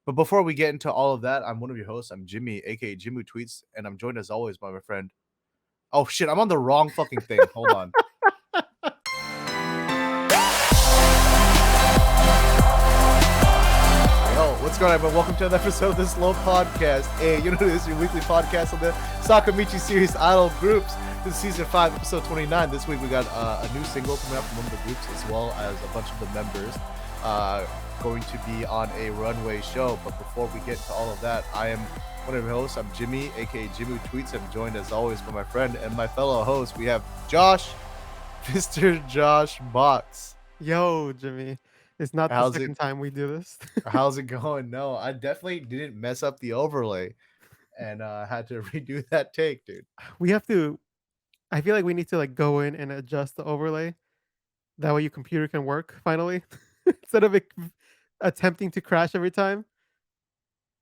But before we get into all of that, I'm one of your hosts. I'm Jimmy, aka Jimmy Tweets, and I'm joined as always by my friend. Oh shit, I'm on the wrong fucking thing. Hold on. Yo, what's going on, everyone? Welcome to another episode of the Slow Podcast. Hey, you know this is your weekly podcast on the Sakamichi series Idol Groups. This is season 5, episode 29. This week we got a new single coming out from one of the groups, as well as a bunch of the members going to be on a runway show. But before we get to all of that, I am one of your hosts. I'm Jimmy, aka Jimmy Tweets. I'm joined as always by my friend and my fellow host. We have Josh, Mr. Josh Box. Yo, Jimmy. It's not the second time we do this. How's it going? No, I definitely didn't mess up the overlay and had to redo that take, dude. We have to I feel like we need to like go in and adjust the overlay. That way your computer can work finally. Instead of it attempting to crash every time.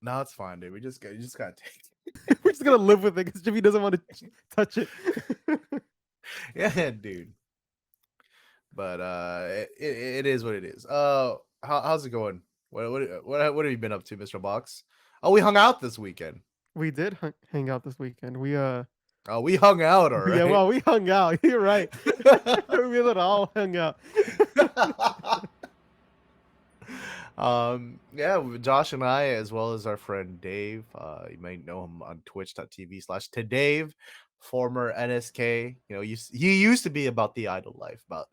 No, it's fine, dude. You just gotta take We're just gonna live with it because Jimmy doesn't want to touch it. Yeah, dude. But it is what it is. How's it going? What have you been up to, Mr. Box? Oh, we hung out this weekend. We did hang out this weekend. We we hung out, all right. Yeah, well, we hung out. You're right. We all hung out. Yeah, Josh and I, as well as our friend Dave, you might know him on twitch.tv/todave, former NSK. You know, he used to be about the idol life, about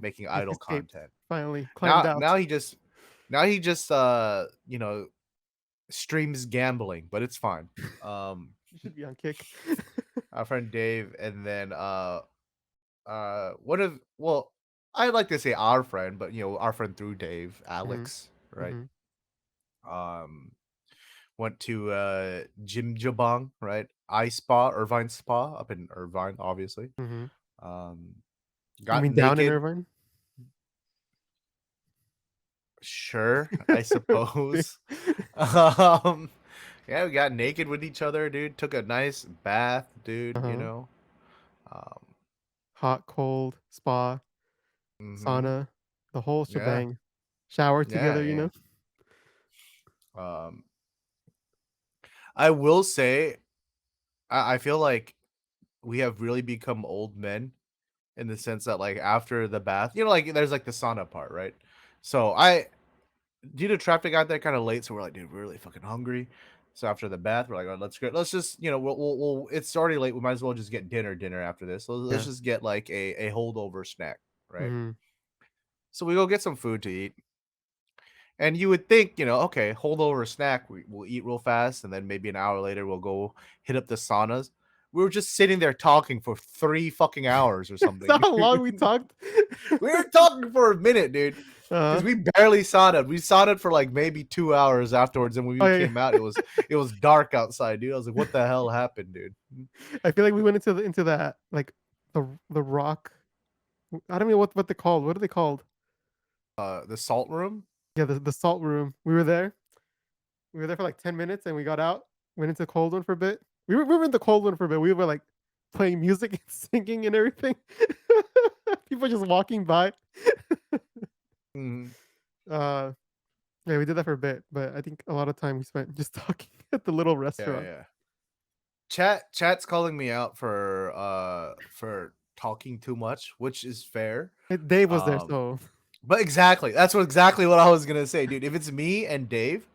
making idol content. Finally climbed out. Now he just you know, streams gambling, but it's fine. You should be on Kick. Our friend Dave, and then well, I'd like to say our friend, but you know, our friend through Dave, Alex, right? Went to Jim Jabong, right? Irvine Spa up in Irvine, obviously. Got down in Irvine? Sure, I suppose. Yeah, we got naked with each other, dude. Took a nice bath, dude. You know, hot, cold, spa, sauna, the whole shebang. Shower together, you know. I will say, I feel like we have really become old men in the sense that, like, after the bath, you know, like there's like the sauna part, right? So due to traffic, got there kind of late, so we're like, dude, we're really fucking hungry. So after the bath, we're like, oh, let's just, you know, we'll it's already late. We might as well just get dinner after this. So let's just get like a holdover snack, right? So we go get some food to eat. And you would think, you know, okay, holdover snack, we'll eat real fast, and then maybe an hour later we'll go hit up the saunas. We were just sitting there talking for 3 fucking hours or something. That's how long we talked? We were talking for a minute, dude. Because we barely saunaed. We saunaed for like maybe 2 hours afterwards, and when we came out, it was dark outside, dude. I was like, what the hell happened, dude? I feel like we went into that, like the rock. I don't know what they're called. What are they called? The salt room? Yeah, the salt room. We were there for like 10 minutes, and we got out, went into the cold one for a bit. We were in the cold one for a bit. We were like playing music and singing and everything. People just walking by. Yeah, we did that for a bit, but I think a lot of time we spent just talking at the little restaurant. Yeah. Chat's calling me out for talking too much, which is fair. Dave was there, so. But exactly, that's exactly what I was gonna say, dude. If it's me and Dave,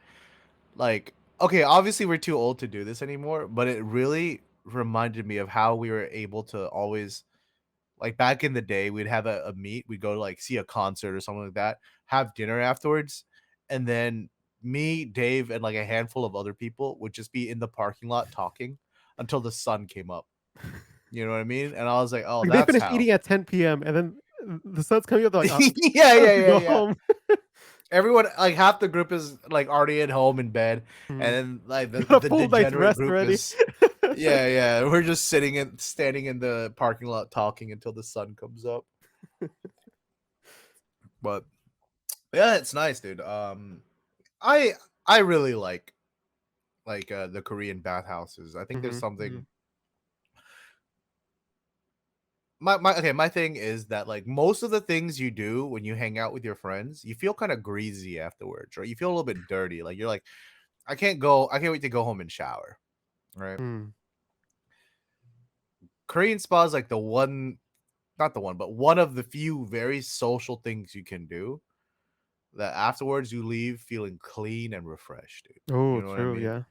like, okay, obviously we're too old to do this anymore, but it really reminded me of how we were able to always, like, back in the day, we'd have a meet, we'd go to like see a concert or something like that, have dinner afterwards, and then me, Dave, and like a handful of other people would just be in the parking lot talking until the sun came up. You know what I mean? And I was like, oh, like, that's they finished eating at 10 p.m. and then the sun's coming up. They're like, oh, yeah. Home. Everyone, like, half the group is like already at home in bed, and then like the degenerate group ready. Yeah. We're just standing in the parking lot talking until the sun comes up. But yeah, it's nice, dude. I really like the Korean bathhouses. I think there's something. My thing is that, like, most of the things you do when you hang out with your friends, you feel kind of greasy afterwards, right? You feel a little bit dirty. Like, you're like, I can't wait to go home and shower, right? Mm. Korean spa is like the one, not the one, but one of the few very social things you can do that afterwards you leave feeling clean and refreshed, dude. Oh, You know what I true. mean? Yeah.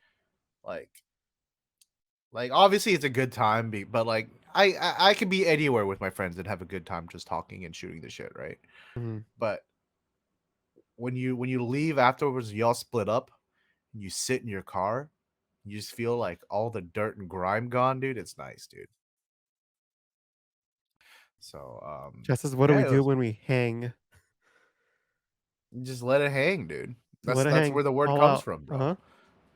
Like obviously it's a good time, but like I can be anywhere with my friends and have a good time just talking and shooting the shit, right? Mhm. But when you leave afterwards, y'all split up, and you sit in your car, you just feel like all the dirt and grime gone, dude. It's nice, dude. So Just as what do yeah, we it do was, when we hang? just let it hang, dude. Let it That's hang where the word all comes out. from, Uh bro. huh.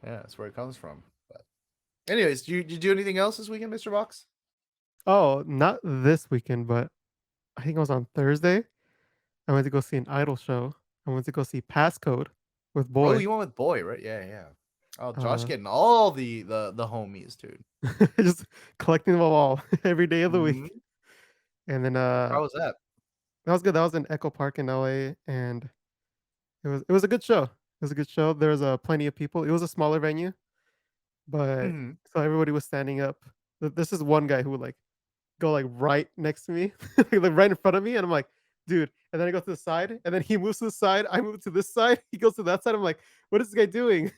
Yeah, that's where it comes from. But anyways, did you do anything else this weekend, Mr. Box? Oh, not this weekend, but I think it was on Thursday. I went to go see an idol show. I went to go see Passcode with Oh, Boy. you went with Boy, right? Yeah, yeah. Oh, Josh Uh, getting all the homies, dude. just collecting them all every day of the Hmm. week. And then How was that? that was good. That was in Echo Park in LA, and it was a good show. It was a good show. There was plenty of people. It was a smaller venue, but Hmm. so everybody was standing up. This is one guy who would like go like right next to me, like right in front of me, and I'm like, dude. And then I go to the side, and then he moves to the side. I move to this side. He goes to that side. I'm like, what is this guy doing?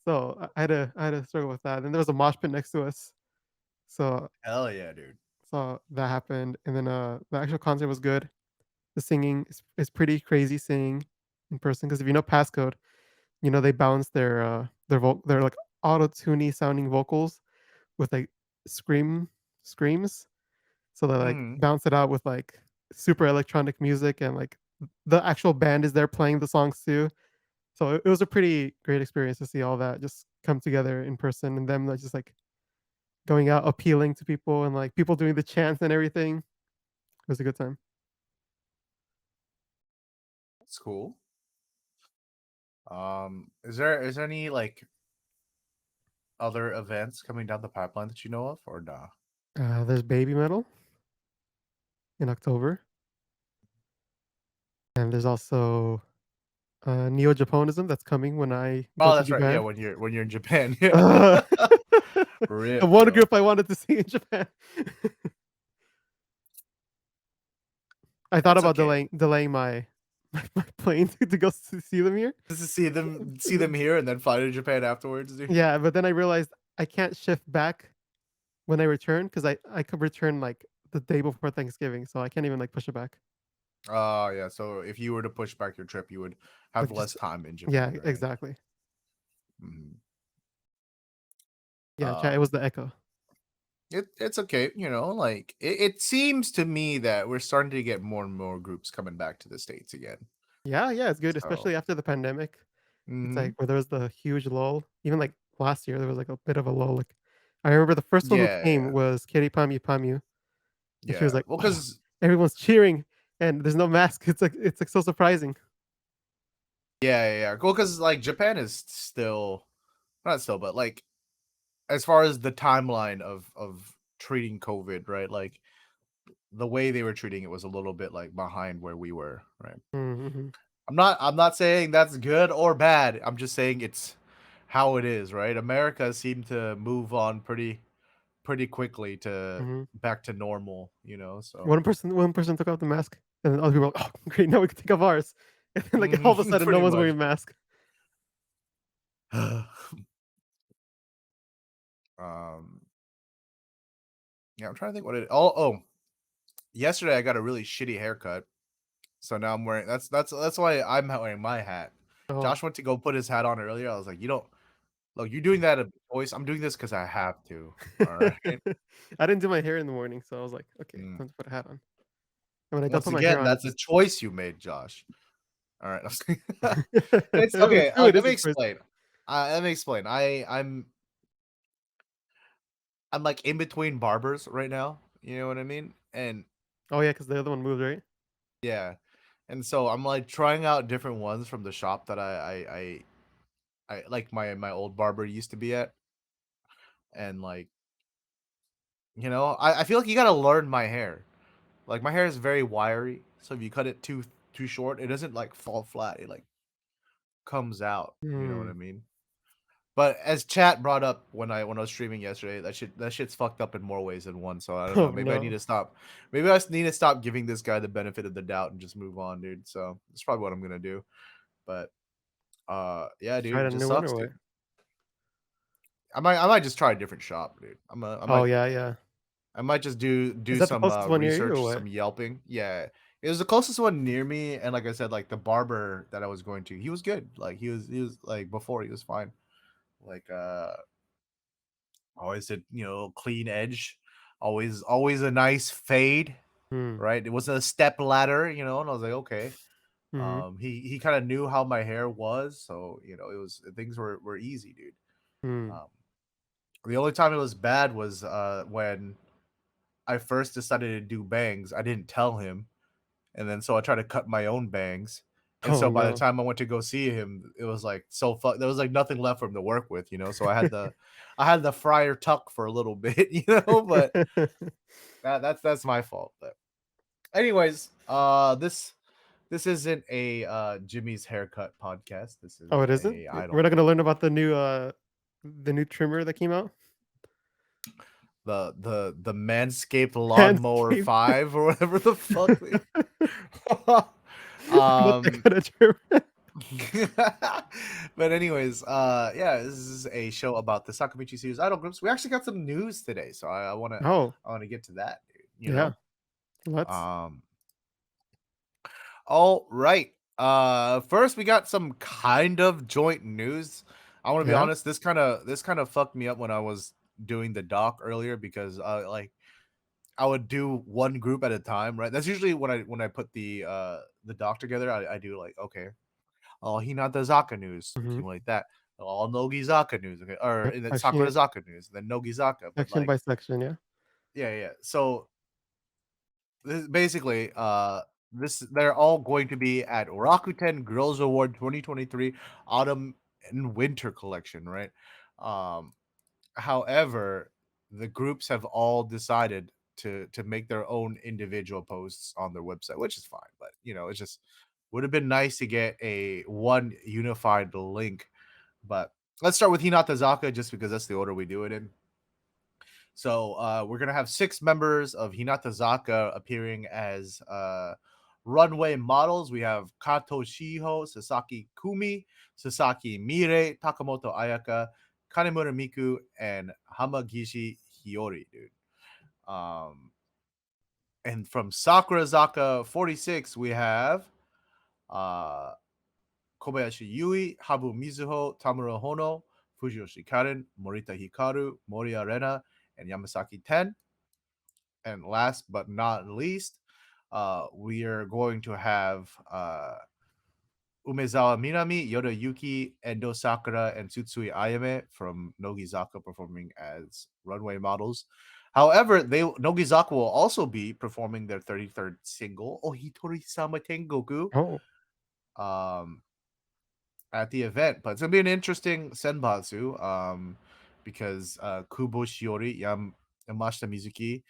So I had to struggle with that. And there was a mosh pit next to us. So Hell yeah, dude. that happened. And then the actual concert was good. The singing is pretty crazy singing in person because if you know passcode, you know they balance their like auto tuney sounding vocals with like scream screams. So they like Hmm. bounce it out with like super electronic music and like the actual band is there playing the songs too. So it was a pretty great experience to see all that just come together in person and them like just like going out appealing to people and like people doing the chants and everything. It was a good time. That's cool. Is there any like other events coming down the pipeline that you know of, or nah? There's Baby Metal in October, and there's also Neo Japonism that's coming when I go Oh, to that's right. Yeah, Japan. when you're in Japan. Yeah. Uh, the Rip, one bro. group I wanted to see in Japan. I thought That's about okay. delaying my plane to go see them here. Just to see And them then here and then fly to Japan afterwards, dude. yeah, but then I realized I can't shift back when I return because I could return, like, the day before Thanksgiving, so I can't even, like, push it back. Oh yeah. So if you were to push back your trip, you would have Like, less just time in yeah, Japan, right? exactly. Mhm. Yeah, chat, it was Um, the echo. it's okay, you know, like it seems to me that we're starting to get more and more groups coming back to the States again. Yeah, yeah, it's good, So, especially after the pandemic. It's like mhm. where there was the huge lull. Even, like, last year, there was, like, a bit of a lull, like, I remember the first one who Yeah, came yeah, was Kiri Pamu Pamu, and she was yeah. like, Well, "Oh, because everyone's cheering, and there's no mask." It's, like, so surprising. yeah, yeah, yeah. Well, because like Japan is still not still, but like as far as the timeline of treating COVID, right? Like the way they were treating it was a little bit like behind where we were, right? Mm, mhm, I'm not saying that's good or bad. I'm just saying it's how it is, right? America seemed to move on pretty quickly to mhm. back to normal, you know. So One person took off the mask, and then other people were like, "Oh, great, now we can take off ours." And then, like, all of a sudden, no pretty one's much. wearing mask. um yeah, I'm trying to think what it oh yesterday I got a really shitty haircut. So now I'm wearing that's why I'm wearing my hat. Oh. Josh went to go put his hat on earlier. I was like, you don't look, you're doing that a choice. I'm doing this because I have to. All right. I didn't do my hair in the morning, so I was like, "Okay, Mm. time to put a hat on." And when I don't Once put my hair again, on, that's a just choice you made, Josh. All right. It's it's okay. true, it Let is me a choice. explain. Let me explain. I'm like in between barbers right now. You know what I mean? And Oh, yeah, because the other one moved, right? yeah, and so I'm like trying out different ones from the shop that I like my old barber used to be at, and like you know I feel like you gotta learn my hair. Like my hair is very wiry, so if you cut it too short, it doesn't like fall flat. It like comes out. You know what I Mm. mean? But as chat brought up when I was streaming yesterday, that shit's fucked up in more ways than one. So I don't know. Oh Maybe I need no. to stop. Maybe I just need to stop giving this guy the benefit of the doubt and just move on, dude. So that's probably what I'm gonna do. But yeah, Try dude, it a just new one sucks, or dude. what? I might just try a different shop, dude. Oh yeah, yeah. I might just Is do that the some closest one near you or research, what? some yelping. Yeah, it was the closest one near me, and like I said, like the barber that I was going to, he was good. Like he was like before he was fine. Like always a clean edge, always a nice fade, Hmm. right? It wasn't a step ladder, and I was like, okay. Mhm. He kind of knew how my hair was, so it was things were easy, dude. Hmm. Um, the only time it was bad was when I first decided to do bangs. I didn't tell him, and then so I tried to cut my own bangs. And Oh so by the no. time I went to go see him, it was like there was like nothing left for him to work with. So I had the friar tuck for a little bit. But that's my fault. But anyways, this isn't a Jimmy's haircut podcast. This Oh, is it isn't? a I We're don't not gonna know learn about the new trimmer that came out? the Manscaped Lawnmower Manscaped. 5 or whatever the fuck. Not that um kind of trimmer. but anyways, yeah, this is a show about the Sakamichi series idol groups. We actually got some news today, so Oh, I wanna get to that, dude, yeah. Let's. Um all right. First we got some kind of joint news. I want to be Yeah? honest, this kind of fucked me up when I was doing the doc earlier because like I would do one group at a time, right? That's usually when I put the doc together. I do like, okay, all Hinata Zaka news, Mhm. accumulate that. All Nogizaka news, okay, or Yep. and then I've seen it Sakurazaka news, then Nogizaka. But section like, by section, yeah. yeah, yeah. So basically, they're all going to be at Rakuten Girls Award 2023 Autumn and Winter Collection, right? Um, However, the groups have all decided to make their own individual posts on their website, which is fine. But it's just would have been nice to get a one unified link. But let's start with Hinata Zaka just because that's the order we do it in. So we're gonna have 6 members of Hinata Zaka appearing as runway models. We have Kato Shiho, Sasaki Kumi, Sasaki Mire, Takamoto Ayaka, Kanemura Miku, and Hamagishi Hiyori, dude. Um, and from Sakurazaka46, we have uh, Kobayashi Yui, Habu Mizuho, Tamura Hono, Fujiyoshi Karen, Morita Hikaru, Moria Rena, and Yamasaki Ten. And last but not least, we are going to have Umezawa Minami, Yoda Yuki, Endo Sakura, and Tsutsui Ayame from Nogizaka performing as runway models. However, Nogizaka will also be performing their 33rd single, Ohitori-sama Tengoku, Oh. um, at the event. But it's gonna be an interesting senbatsu, because Kubo Shiori, Yamashita Mizuki,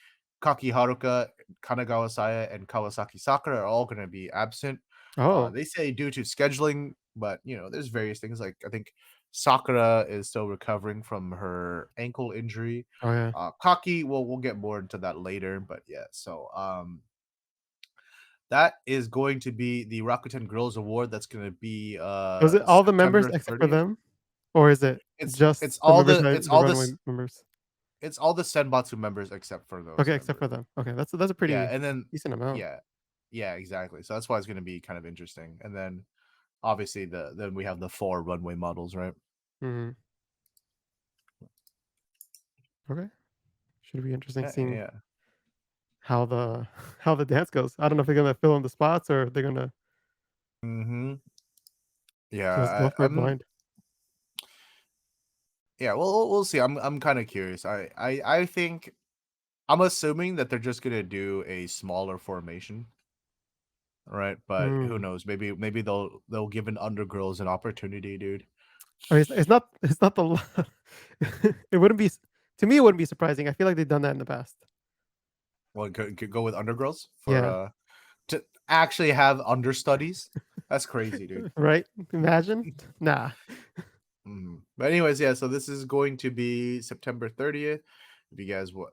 Kaki Haruka, Kanagawa Saya, and Kawasaki Sakura are all gonna be absent. Oh. They say due to scheduling, but there's various things. Like I think Sakura is still recovering from her ankle injury. Oh, yeah. Kaki, we'll get more into that later, but yeah. So that is going to be the Rakuten Girls Award. That's going to be Was it all the members September except for 30th. them? Or is it It's just the all members the that it's the all runway this members? it's all the Senbatsu members except for those Okay, except members. for them. Okay, that's a Yeah, pretty and then decent amount. yeah, yeah, exactly. So that's why it's going to be kind of interesting. And then obviously then we have the 4 runway models, right? Mhm. Okay. Should be interesting Yeah, seeing yeah. how the how the dance goes. I don't know if they're gonna fill in the spots or if they're gonna Mhm. just go Yeah, for it blind. yeah, well we'll see. I'm kind of curious. I think I'm assuming that they're just going to do a smaller formation. Right, but who Mm. knows? Maybe they'll give an undergirls an opportunity, dude. I mean, it's not the it wouldn't be to me, it wouldn't be surprising. I feel like they've done that in the past. Well, could go with undergirls for Yeah. to actually have understudies. That's crazy, dude. Right? Imagine? Nah. But But anyways, yeah. So this is going to be September 30th. If you guys want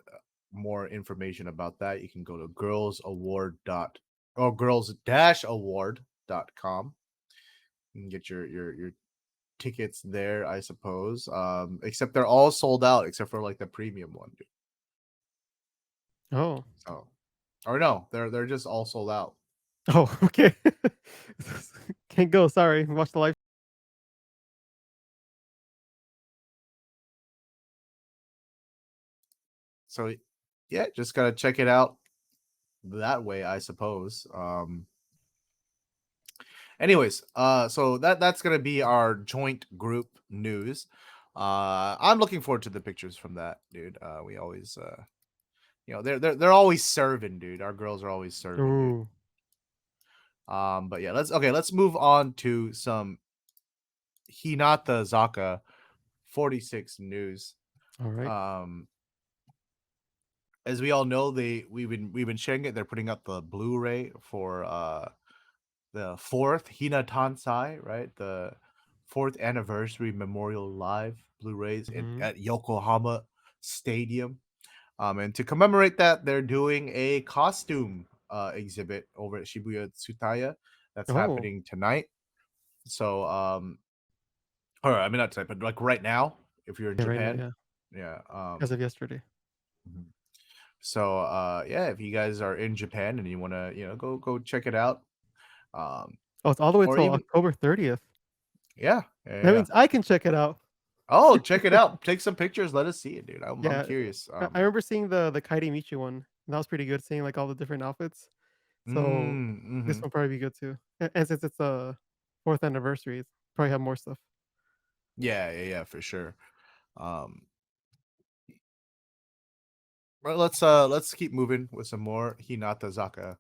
more information about that, you can go to girls-award.com. You can get your tickets there, I suppose. Except they're all sold out except for like the premium one, dude. Oh. So, or no, they're just all sold out. Oh, okay. Can't go. Sorry. Watch the live. So yeah, just gotta check it out that way, I suppose. Anyways, so that's gonna be our joint group news. I'm looking forward to the pictures from that, dude. We always they're always serving, dude. Our girls are always serving, dude. Ooh. But yeah, let's move on to some Hinata Zaka 46 news. All right. Um, as we all know, we've been sharing it. They're putting up the Blu-ray for the fourth Hina Tansai, right? The fourth anniversary memorial live Blu-rays Mhm. at Yokohama Stadium. And to commemorate that, they're doing a costume exhibit over at Shibuya Tsutaya. That's Oh. happening tonight. So, or I mean not tonight, but like right now, if you're in Yeah, right now, Japan, yeah. yeah. As of yesterday. Mhm. So, yeah, if you guys are in Japan and you want to, go check it out, um, Oh, it's all the way or till even October 30th. yeah, yeah, That yeah. means I can check it out. Oh, check it out. Take some pictures. Let us see it, dude. I'm Yeah, curious. I remember seeing the Kairi one, and that was pretty good, seeing, like, all the different outfits. So, this Mhm. one probably be good too. And since it's a 4th anniversary, it's probably have more stuff. Yeah, yeah, yeah, for sure. Um, but let's keep moving with some more Hinata Zaka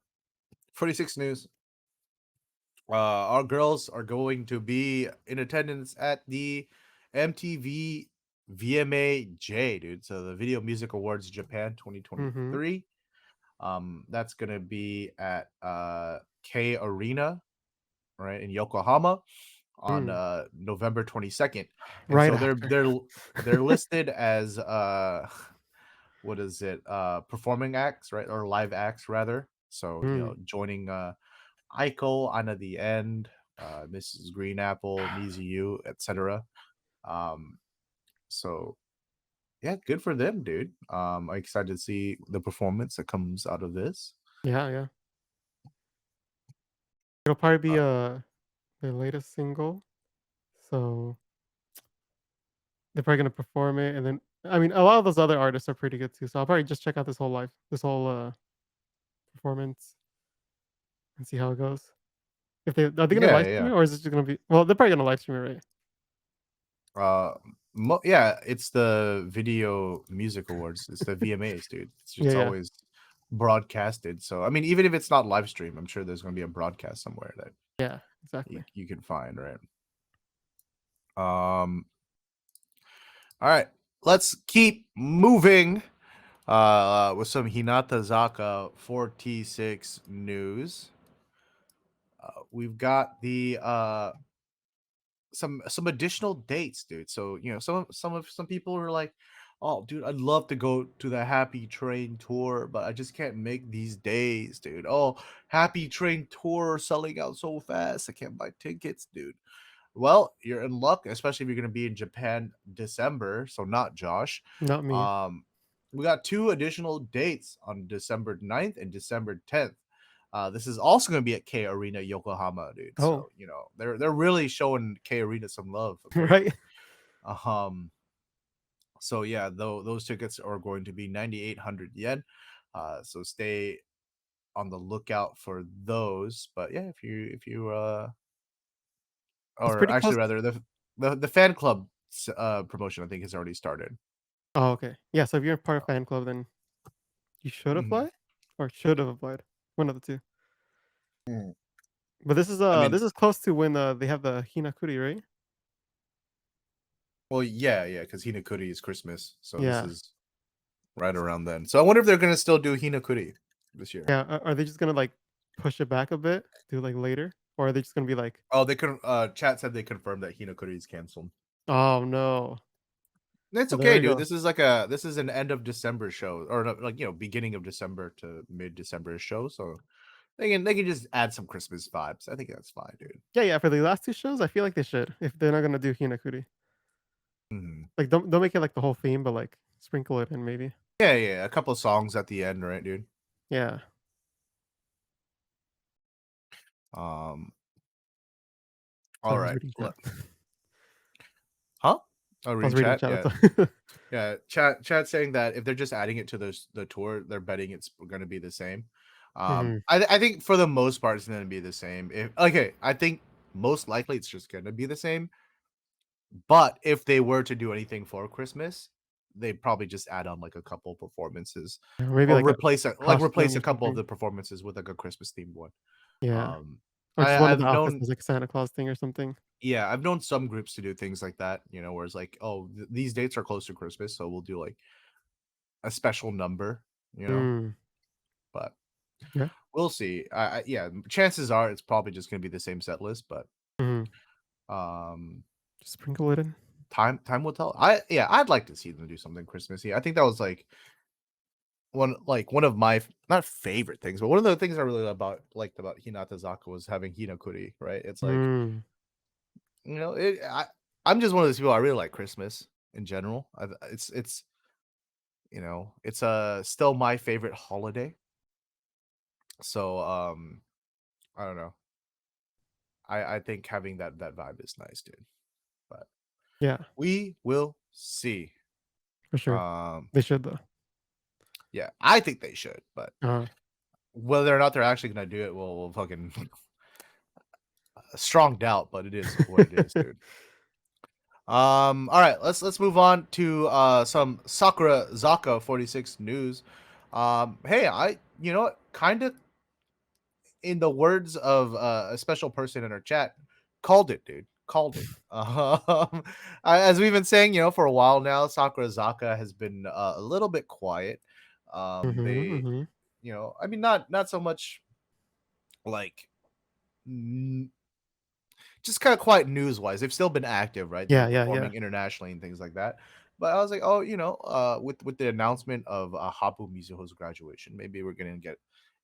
46 news. Our girls are going to be in attendance at the MTV VMAJ, dude. So the Video Music Awards Japan Mhm. 2023. That's gonna be at K Arena, right, in Yokohama on Mm. November 22nd. And Right so after. they're listed as what is it? Performing acts, right? Or live acts rather. So, Mm. joining Aiko, Anna the End, Mrs. Green Apple, Mizu, etc. Um, so yeah, good for them, dude. I'm excited to see the performance that comes out of this. Yeah, yeah. It'll probably Uh, be, their latest single, so they're probably gonna perform it, and then I mean, a lot of those other artists are pretty good too, so I'll probably just check out this whole, performance and see how it goes. If they are they gonna yeah, live yeah. stream it, or is it just gonna be well, they're probably gonna live stream it, right? Uh, yeah, it's the Video Music Awards. It's the VMAs, dude. It's Yeah, just yeah. always broadcasted. So I mean, even if it's not live stream, I'm sure there's going to be a broadcast somewhere that Yeah, you, exactly. you can find, right? Um, all right, let's keep moving. With some Hinata Zaka 46 news. We've got the some additional dates, dude. So some people are like, "Oh, dude, I'd love to go to the Happy Train tour, but I just can't make these days, dude. Oh, Happy Train tour selling out so fast, I can't buy tickets, dude." Well, you're in luck, especially if you're going to be in Japan December. So not Josh. Not me. Um, we got two additional dates on December 9th and December 10th. This is also going to be at K Arena Yokohama, dude. Oh, So they're really showing K Arena some love, right? apparently. Um, so yeah, though those tickets are going to be 9,800 yen. So stay on the lookout for those. But yeah, if you It's or pretty actually close. rather the fan club promotion I think has already started. Oh, okay. Yeah, so if you're part of fan club, then you should Mhm. apply? Or should have applied. One of the 2. Mm. But I mean, this is close to when, they have the Hinakuri, right? well, yeah, yeah, because Hinakuri is Christmas, so this Yeah. is right around then. So I wonder if they're gonna still do Hinakuri this year. Yeah, are they just gonna, like, push it back a bit, do, like, later? Or are they just gonna be like Oh, they could. Chat said they confirmed that Hinakuri is canceled. Oh no. It's Well, there okay, you dude. go. This is an end of December show, or no, like beginning of December to mid December show. So they can just add some Christmas vibes. I think that's fine, dude. Yeah, yeah. For the last two shows, I feel like they should if they're not gonna do Hinakuri. Mhm. Like, don't make it like the whole theme, but like sprinkle it in maybe. Yeah, yeah. A couple of songs at the end, right, dude? Yeah. Um. All Sorry, I was right. reading chat. Huh? Oh, I was reading reading chat. chat. Yeah, That's all. yeah. Chat saying that if they're just adding it to the tour, they're betting it's going to be the same. Mhm. I think for the most part, it's going to be the same. If okay, I think most likely it's just going to be the same. But if they were to do anything for Christmas, they'd probably just add on like a couple performances Yeah, maybe or like a replace costume a or couple of something. the performances with like a Christmas themed one. Yeah. Um, Or just one of the I've outfits known is like a Santa Claus thing or something. yeah, I've known some groups to do things like that, where it's like, oh, these dates are close to Christmas, so we'll do like a special number, you know. Mm. But Yeah. we'll see. Yeah, chances are it's probably just gonna be the same set list, but Mhm. um, Just sprinkle it in. time will tell. I'd like to see them do something Christmassy. I think that was one of my not favorite things, but one of the things I really liked about Hinata Zaka was having Hinakuri, right? It's like, Mm. you know, it I'm just one of those people. I really like Christmas in general. It's still my favorite holiday. So I don't know. I think having that vibe is nice, dude. But Yeah, we will see. for sure. Um They should though. yeah, I think they should, but Uh, whether or not they're actually gonna do it, will fucking a strong doubt, but it is what it is, dude. All right, let's move on to some Sakurazaka46 news. Hey, you know what? Kind of in the words of a special person in our chat, called it, dude. Called it. As we've been saying, for a while now, Sakurazaka has been a little bit quiet. mhm, They, mhm. I mean, not so much like n- just kind of quiet news wise. They've still been active, right? They're Yeah, yeah, yeah. performing internationally and things like that. But I was like, oh, with the announcement of Habu Mizuho's graduation, maybe we're gonna get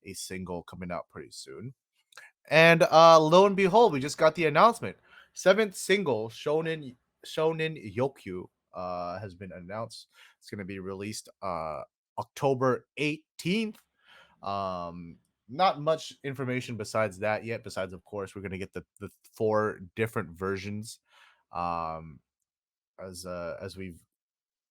a single coming out pretty soon. And lo and behold, we just got the announcement. Seventh single, Shonen Yokyu, has been announced. It's gonna be released October 18th. Um, Not much information besides that yet. Besides, of course, we're gonna get the four different versions, um, as we've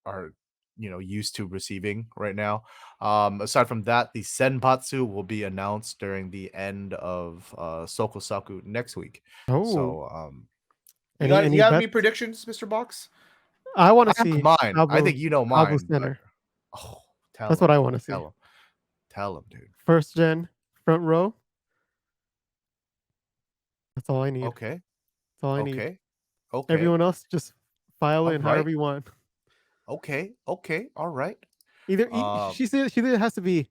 are used to receiving right now. Aside from that, the Senbatsu will be announced during the end of Sokosaku next week. Oh, So you any have any bets? predictions, Mr. Box? I wanna I have see mine. I Habu think you know Habu mine, but Center. oh, That's tell him, what I dude. wanna see. Tell him, dude. First gen, front row. That's all I need. Okay, That's all I need. okay, okay. Everyone else just file All in right. however you want. Okay, okay. All right. Either Um, she either has to be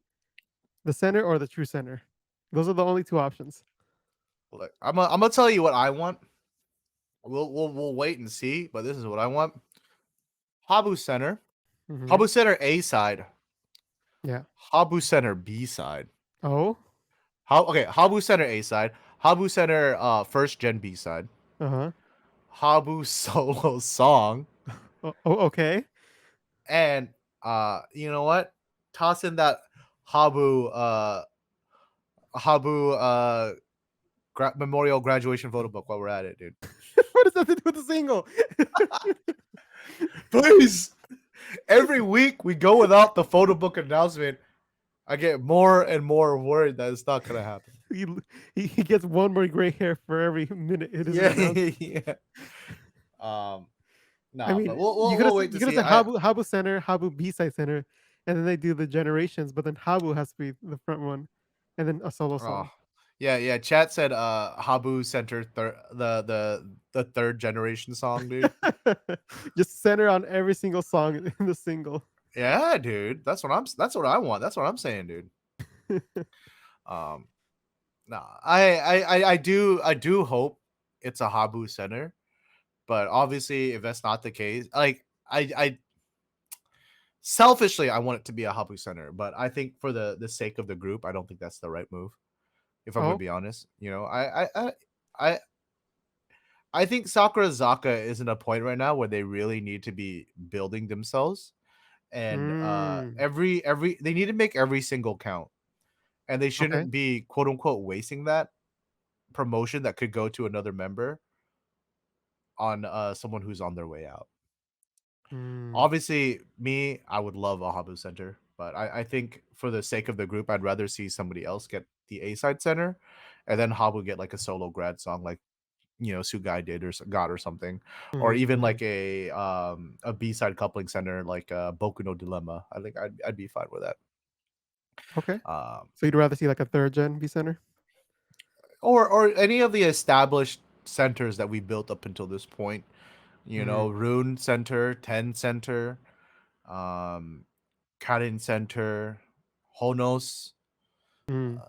the center or the true center. Those are the only 2 options. look, I'm gonna tell you what I want. We'll wait and see, but this is what I want. Habu Center. Mhm. Habu Center A side. Yeah. Habu Center B side. Oh? Habu Center A side. Habu Center first gen B side. Uh-huh. Habu solo song. Okay. And you know what? Toss in that Habu Habu memorial graduation photo book while we're at it, dude. What does that have to do with the single? Please. Every week we go without the photo book announcement. I get more and more worried that it's not gonna happen. he he gets one more gray hair for every minute it isn't Yeah, announced. yeah. Um, I nah, but mean, we'll we'll, we'll wait you to could have see. said Habu Center, Habu B-side center, and then they do the generations, but then Habu has to be the front one, and then a solo Oh, song. yeah. Chat said Habu Center the third generation song, dude. Just center on every single song in the single. Yeah, dude. That's what I want. That's what I'm saying, dude. Um, nah, I do hope it's a Habu Center. But obviously, if that's not the case, like I selfishly I want it to be a Habu center, but I think for the sake of the group, I don't think that's the right move. If I'm Oh, gonna be honest, you know, I I think Sakurazaka is in a point right now where they really need to be building themselves, and mm, every they need to make every single count, and they okay. shouldn't be quote unquote wasting that promotion that could go to another member on someone who's on their way out. Mm, Obviously, me, I would love a Habu center, but I think for the sake of the group, I'd rather see somebody else get the A side center, and then Habu get like a solo grad song, like Sugai did or God or something, or mhm, even mhm. like a B side coupling center like Boku no Dilemma. I think I'd be fine with that. Okay. Um, So you'd rather see like a third gen B center? or any of the established centers that we built up until this point. Mm, Rune Center, Ten Center, um, Karin Center, Honos, mm,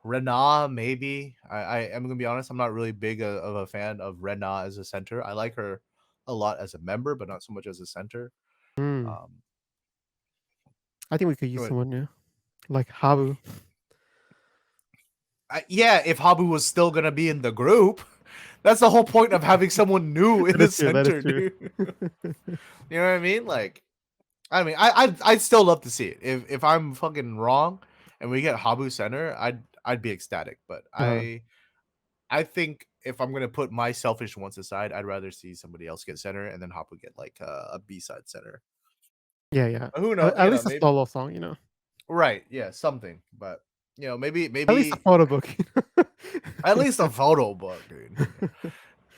Rena, maybe. I am gonna be honest. I'm not really big of a fan of Rena as a center. I like her a lot as a member, but not so much as a center. mm. Um, I think we could use but someone new, like Habu. yeah, if Habu was still gonna be in the group, that's the whole point of having someone new in That the is true, that is center, true. dude. You know what I mean? Like, I mean, I'd still love to see it. If I'm fucking wrong and we get Habu center, I'd be ecstatic. But Uh-huh. I think if I'm gonna put my selfish wants aside, I'd rather see somebody else get center and then Hapu get like a B side center. Yeah, yeah. But who knows? At least a solo song, you know? Right? Yeah, something. But maybe At least a maybe photo book, you at know? least a photo book, dude.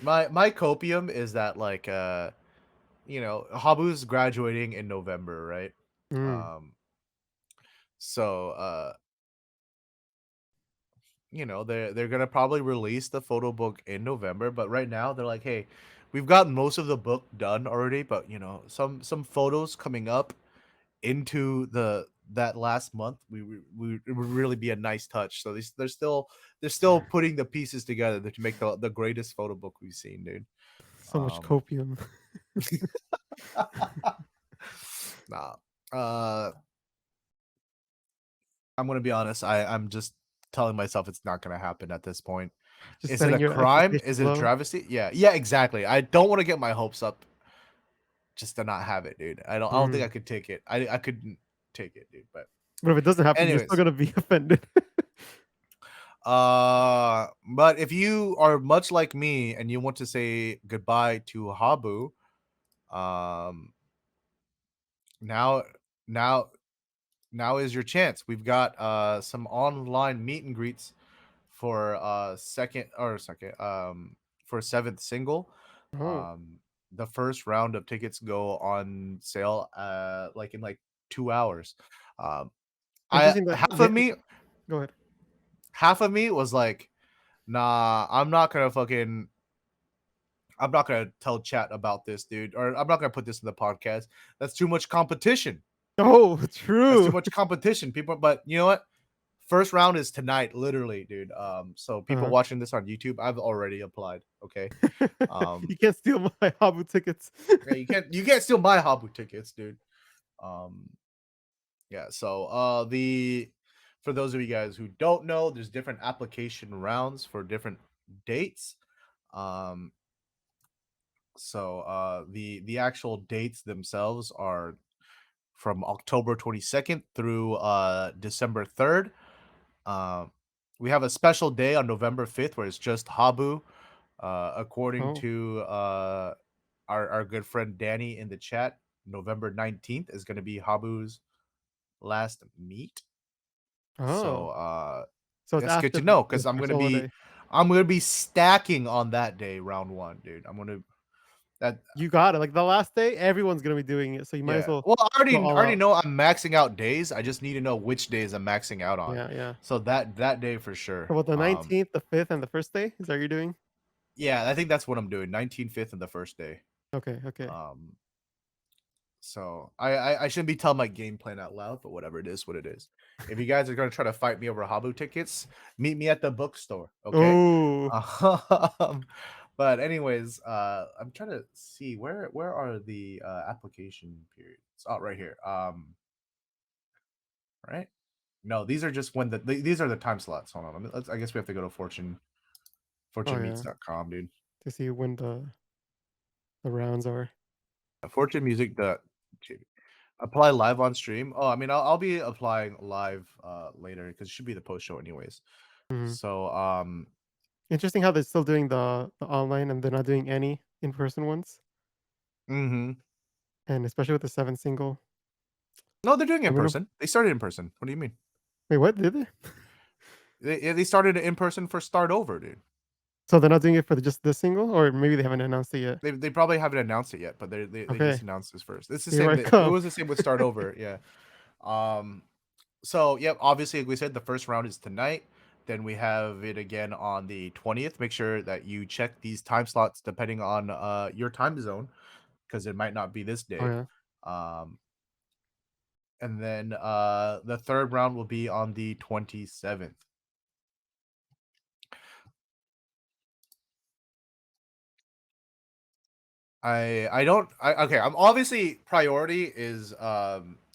Yeah. My copium is that like Habu's graduating in November, right? Mm. Um, so they're gonna probably release the photo book in November, but right now they're like, hey, we've got most of the book done already, but some photos coming up into the that last month, it would really be a nice touch. So they're still putting the pieces together to make the greatest photo book we've seen, dude. So much Um, copium. nah, uh, I'm gonna be honest. I'm just telling myself it's not gonna happen at this point. Just Is it setting a your crime? expectations Is it a low. travesty? Yeah, yeah, exactly. I don't want to get my hopes up just to not have it, dude. I don't think I Mm. could take it. I couldn't take it, dude. But But if it doesn't happen, you're still anyways, gonna be offended. but if you are much like me and you want to say goodbye to Habu, um, now now now is your chance. We've got some online meet and greets for for seventh single. Oh, Um, the first round of tickets go on sale like in like 2 hours. Um, I interesting that half they of me go ahead. half of me was like, nah, I'm not gonna tell chat about this, dude, or I'm not gonna put this in the podcast. That's too much competition. Oh, That's too true. much competition. People, but you know what? First round is tonight, literally, dude. So people Uh-huh. watching this on YouTube, I've already applied. Okay. You Um, can't steal my Habu tickets. yeah, you can't steal my Habu tickets, dude. Um, yeah. So the for those of you guys who don't know, there's different application rounds for different dates. Um, so the actual dates themselves are from October 22nd through December 3rd. Um, we have a special day on November 5th where it's just Habu. According Oh. to our good friend Danny in the chat, November 19th is going to be Habu's last meet. So Oh. So it's that's good after to know the because I'm first gonna be holiday. I'm gonna be stacking on that day, round one, dude. I'm gonna that You got it. Like the last day, everyone's gonna be doing it, so you might as Yeah. well Well, go I all already out. know I'm maxing out days. I just need to know which days I'm maxing out on. Yeah, yeah. So that day for sure. So what, the 19th, the 5th, and the first day? Is that what you're doing? Yeah, I think that's what I'm doing. 19th, 5th, and the first day. Okay, okay. Um, so I shouldn't be telling my game plan out loud, but whatever it is, what it is. If you guys are gonna try to fight me over Habu tickets, meet me at the bookstore, okay? Oh, Um, But anyways, I'm trying to see where are the application periods? Oh, right here. Right? No, these are just when these are the time slots. Hold on. I guess we have to go to Oh yeah, fortunemeets.com, dude. to see when the rounds are. Fortune Music. Apply live on stream. Oh, I mean, I'll be applying live later because it should be the post show anyways. Mhm. So Interesting how they're still doing the online and they're not doing any in-person ones, mhm. and especially with the 7th single. No, they're doing it I in mean, person. They started in person. What do you mean? wait, what did they? They started it in person for Start Over, dude. So they're not doing it for just this single, or maybe they haven't announced it yet. They probably haven't announced it yet, but they just Okay, announced this first. It's the here same. I It come. was the same with Start Over. Yeah. Um. So yeah, obviously, like we said, the first round is tonight. Then we have it again on the 20th. Make sure that you check these time slots depending on your time zone because it might not be this Oh day. yeah. Um. And then the third round will be on the 27th. I don't okay, I'm obviously priority is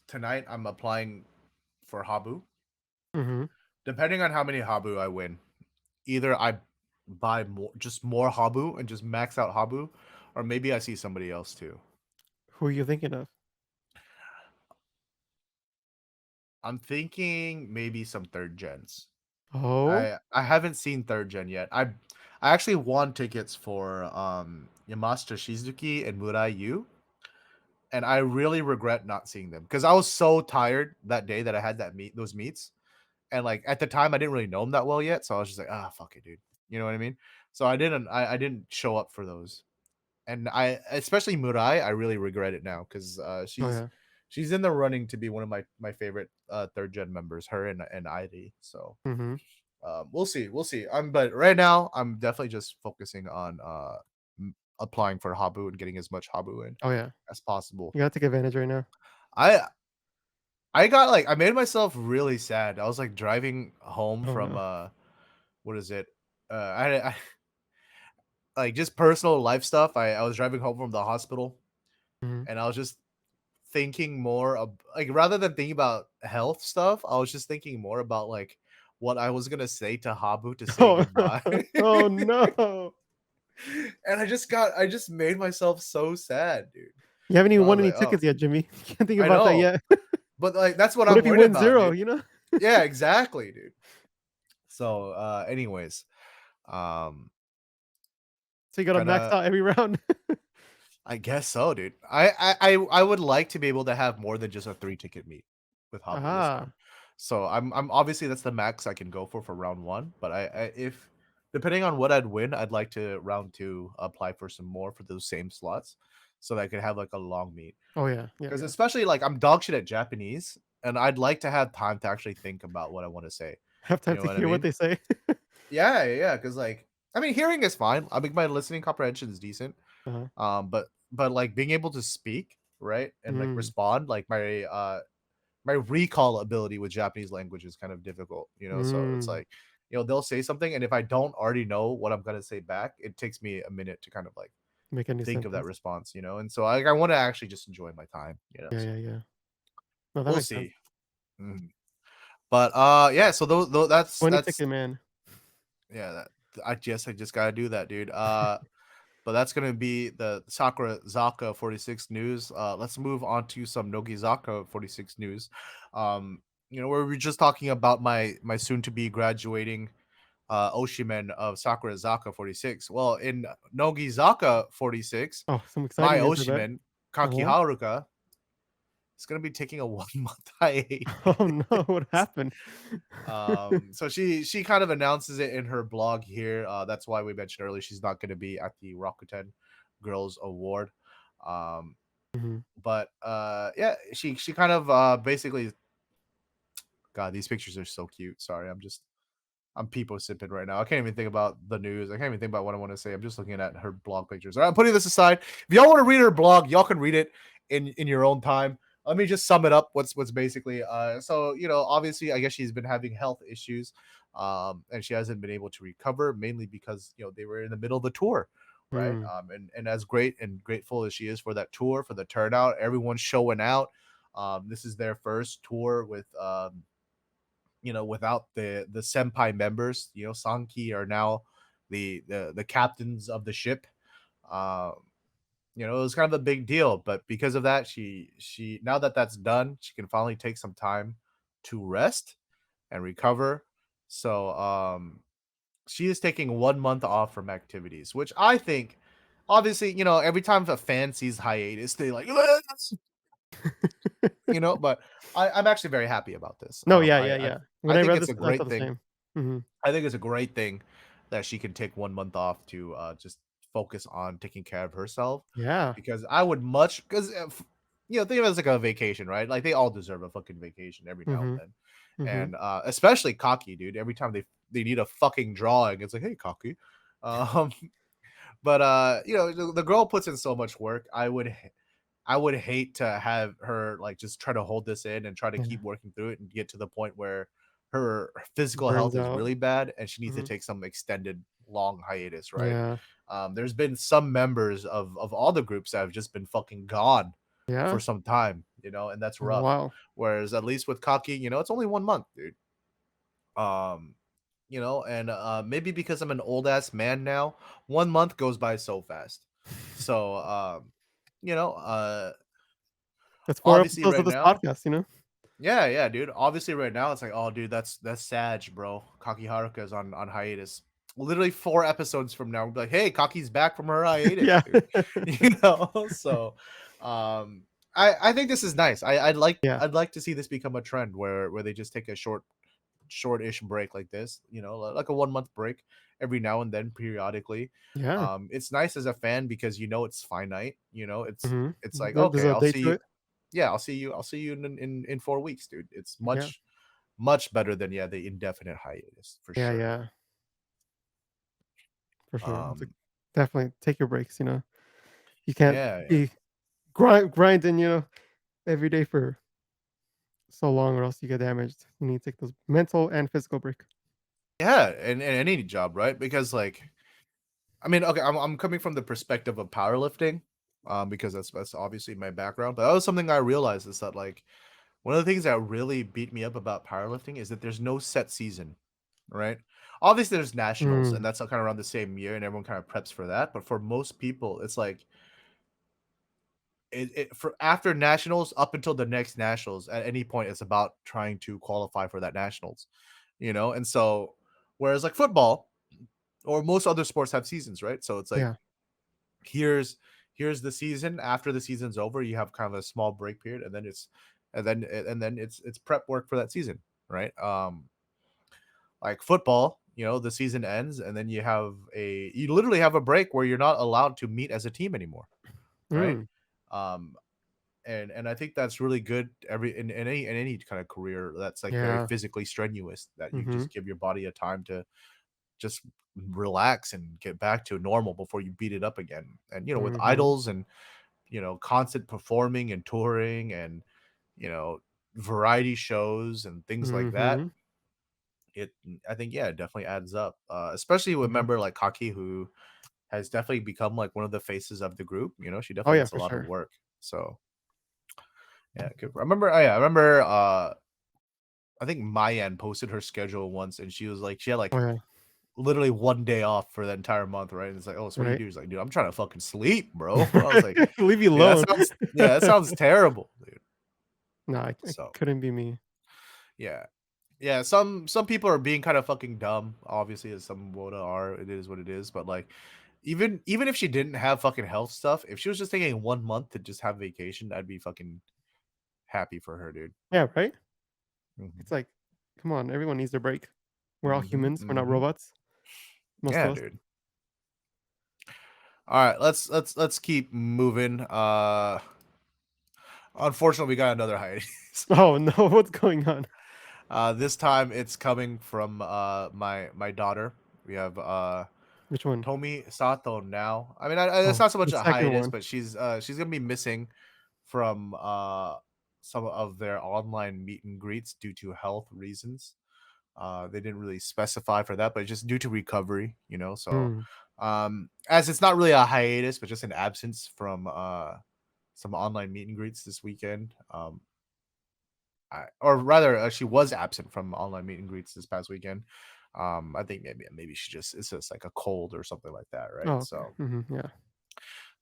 tonight I'm applying for Habu. Mhm. Depending on how many Habu I win, either I buy more Habu and just max out Habu, or maybe I see somebody else too. Who are you thinking of? I'm thinking maybe some third gens. Oh. I haven't seen third gen yet. I actually won tickets for Yamashita Shizuki and Murai Yu, and I really regret not seeing them because I was so tired that day that I had those meets. And like at the time I didn't really know him that well yet, so I was just like, ah, fuck it, dude. You know what I mean? So I didn't show up for those. And I especially Murai, I really regret it now because Oh yeah. she's in the running to be one of my favorite third gen members, her and Ivy. So Mhm. we'll see, we'll see. But right now I'm definitely just focusing on applying for Habu and getting as much Habu in Oh yeah. as possible. You gotta take advantage right now. I I got like I made myself really sad. I was like driving home Oh from no. what is it? I like just personal life stuff. I was driving home from the hospital Mhm. and I was just thinking more of like rather than thinking about health stuff, I was just thinking more about like what I was gonna say to Habu to say Oh, goodbye. oh no. And I just made myself so sad, dude. You haven't So even I was won any like, oh, tickets yet, Jimmy. You can't think I about that know. yet. But like that's what What I'm if you worried win about, 0, dude. you know? Yeah, exactly, dude. So anyways, um So you gotta kind max of out every round. I guess so, dude. I would like to be able to have more than just a 3 ticket meet with Habu this time. Ah. So I'm obviously that's the max I can go for round one. But I if depending on what I'd win, I'd like to round two apply for some more for those same slots, so that I could have like a long meet. Oh yeah. Yeah, Because yeah. especially like I'm dog shit at Japanese, and I'd like to have time to actually think about what I want to say. Have You time know to what I hear what mean? they say. Yeah, yeah. Because like I mean, hearing is fine. I think my listening comprehension is decent. Uh-huh. But like being able to speak, right, and like Mm. respond, like my recall ability with Japanese language is kind of difficult, you know. So it's Mm. like, they'll say something, and if I don't already know what I'm gonna say back, it takes me a minute to kind of like Make a new think of that sentence. response, And so I want to actually just enjoy my time, Yeah, So yeah, yeah. No, that we'll makes sense. see. Mhm. But yeah, so those Winning that's ticket, man. yeah, I just gotta do that, dude. But that's gonna be the Sakurazaka 46 news. Let's move on to some Nogizaka 46 news. Where we are just talking about my soon to be graduating Oshimen of Sakurazaka 46. Well, in Nogizaka 46, Oh, some my exciting news, I bet. Oshimen, Kaki Uh-huh. Haruka, is gonna be taking a 1 month hiatus. Oh no, what happened? So she kind of announces it in her blog here. That's why we mentioned earlier she's not going to be at the Rakuten Girls Award. Um, Mhm. but yeah, she kind of basically, God, these pictures are so cute. Sorry, I'm people sipping right now. I can't even think about the news. I can't even think about what I want to say. I'm just looking at her blog pictures. All right, I'm putting this aside. If y'all want to read her blog, y'all can read it in your own time. Let me just sum it up. What's basically so obviously I guess she's been having health issues, and she hasn't been able to recover mainly because they were in the middle of the tour. right? Mm. And as great and grateful as she is for that tour, for the turnout, everyone's showing out. This is their first tour with without the senpai members. Sanki are now the captains of the ship. Um, it was kind of a big deal, but because of that, she now that that's done, she can finally take some time to rest and recover. So she is taking 1 month off from activities, which I think, obviously, every time a fan sees hiatus, they like, but I'm actually very happy about this. No, yeah, I, yeah, I yeah. When I I think read it's this, a I great felt the thing. same. Mhm. I think it's a great thing that she can take 1 month off to just focus on taking care of herself. Yeah. Because I would much because think of it as like a vacation, right? Like they all deserve a fucking vacation every now and Mhm. then, Mhm. and especially Kaki, dude. Every time they need a fucking drawing, it's like, hey, Kaki. Um, but the girl puts in so much work. I would hate to have her like just try to hold this in and try to Yeah. keep working through it and get to the point where her physical Burns health is out. really bad and she needs to Mhm. take some extended long hiatus, right? Yeah. There's been some members of all the groups that have just been fucking gone for Yeah. some time, and that's Oh, rough. wow. Whereas at least with Kaki, it's only 1 month, dude. Um, and maybe because I'm an old ass man now, 1 month goes by so fast. So you know, uh That's 4 obviously episodes of right this now, podcast, you know? yeah, yeah, dude. Obviously right now it's like, oh dude, that's sad, bro. Kaki Haruka is on hiatus. Literally 4 episodes from now, we'll be like, hey, Kaki's back from her hiatus, Yeah. dude. So um I think this is nice. Yeah. I'd like to see this become a trend where they just take a short-ish break like this, like a 1 month break every now and then periodically. Yeah. It's nice as a fan because it's finite, Mhm. it's like, There's okay, a date to it. I'll see you in 4 weeks, dude. It's Yeah. much better than, yeah, the indefinite hiatus for Yeah, sure. yeah. For sure. It's like Um definitely take your breaks, you know? You can't yeah, yeah. be grinding, every day for so long or else you get damaged. You need to take those mental and physical break. Yeah, and any job, right? Because like, I mean, okay, I'm coming from the perspective of powerlifting, because that's obviously my background. But that was something I realized is that like one of the things that really beat me up about powerlifting is that there's no set season, right? Obviously, there's nationals, and Mm. that's kind of around the same year, and everyone kind of preps for that. But for most people, it's like for after nationals up until the next nationals. At any point, it's about trying to qualify for that nationals, And so, whereas like football or most other sports have seasons, right? So it's like Yeah. here's here's the season. After the season's over, you have kind of a small break period, and then it's prep work for that season, right? Like football, the season ends, and then you literally have a break where you're not allowed to meet as a team anymore, right? Mm. Um, and I think that's really good in any kind of career that's like very Yeah. physically strenuous, that you Mhm. just give your body a time to just relax and get back to normal before you beat it up again. And with Mhm. idols and constant performing and touring and you know variety shows and things like that, Mhm. it I think, yeah, it definitely adds up. Especially with a Mhm. member like Kaki, who has definitely become like one of the faces of the group. She Oh, definitely yeah, gets a for lot of sure. work. So yeah, good. I remember. Oh, yeah, I remember. I think Mayan posted her schedule once, and she was like, she had Oh, like yeah. literally 1 day off for the entire month, right? And it's like, oh, so what do you Right. do? He's like, dude, I'm trying to fucking sleep, bro. I was like, Leave you dude, alone. that sounds terrible, dude. No, I So couldn't be me. yeah, yeah. Some people are being kind of fucking dumb, obviously, as some Woda are. It is what it is. But like, even if she didn't have fucking health stuff, if she was just taking 1 month to just have vacation, I'd be fucking happy for her, dude. Yeah, right? Hmm. It's like, come on, everyone needs their break. We're all Hmm. humans, we're not Hmm. robots, most Yeah, of us. dude. All right, let's keep moving. Unfortunately, we got another hiatus. Oh, no, what's going on? This time it's coming from my daughter. We have Which one? Tomisato Nao. I mean, it's Oh, not so the much a second hiatus, one. but she's gonna be missing from some of their online meet and greets due to health reasons. They didn't really specify for that, but just due to recovery, So Mm. As it's not really a hiatus, but just an absence from some online meet and greets this weekend. Or rather, she was absent from online meet and greets this past weekend. I think maybe she just it's just like a cold or something like that, right? Oh, okay.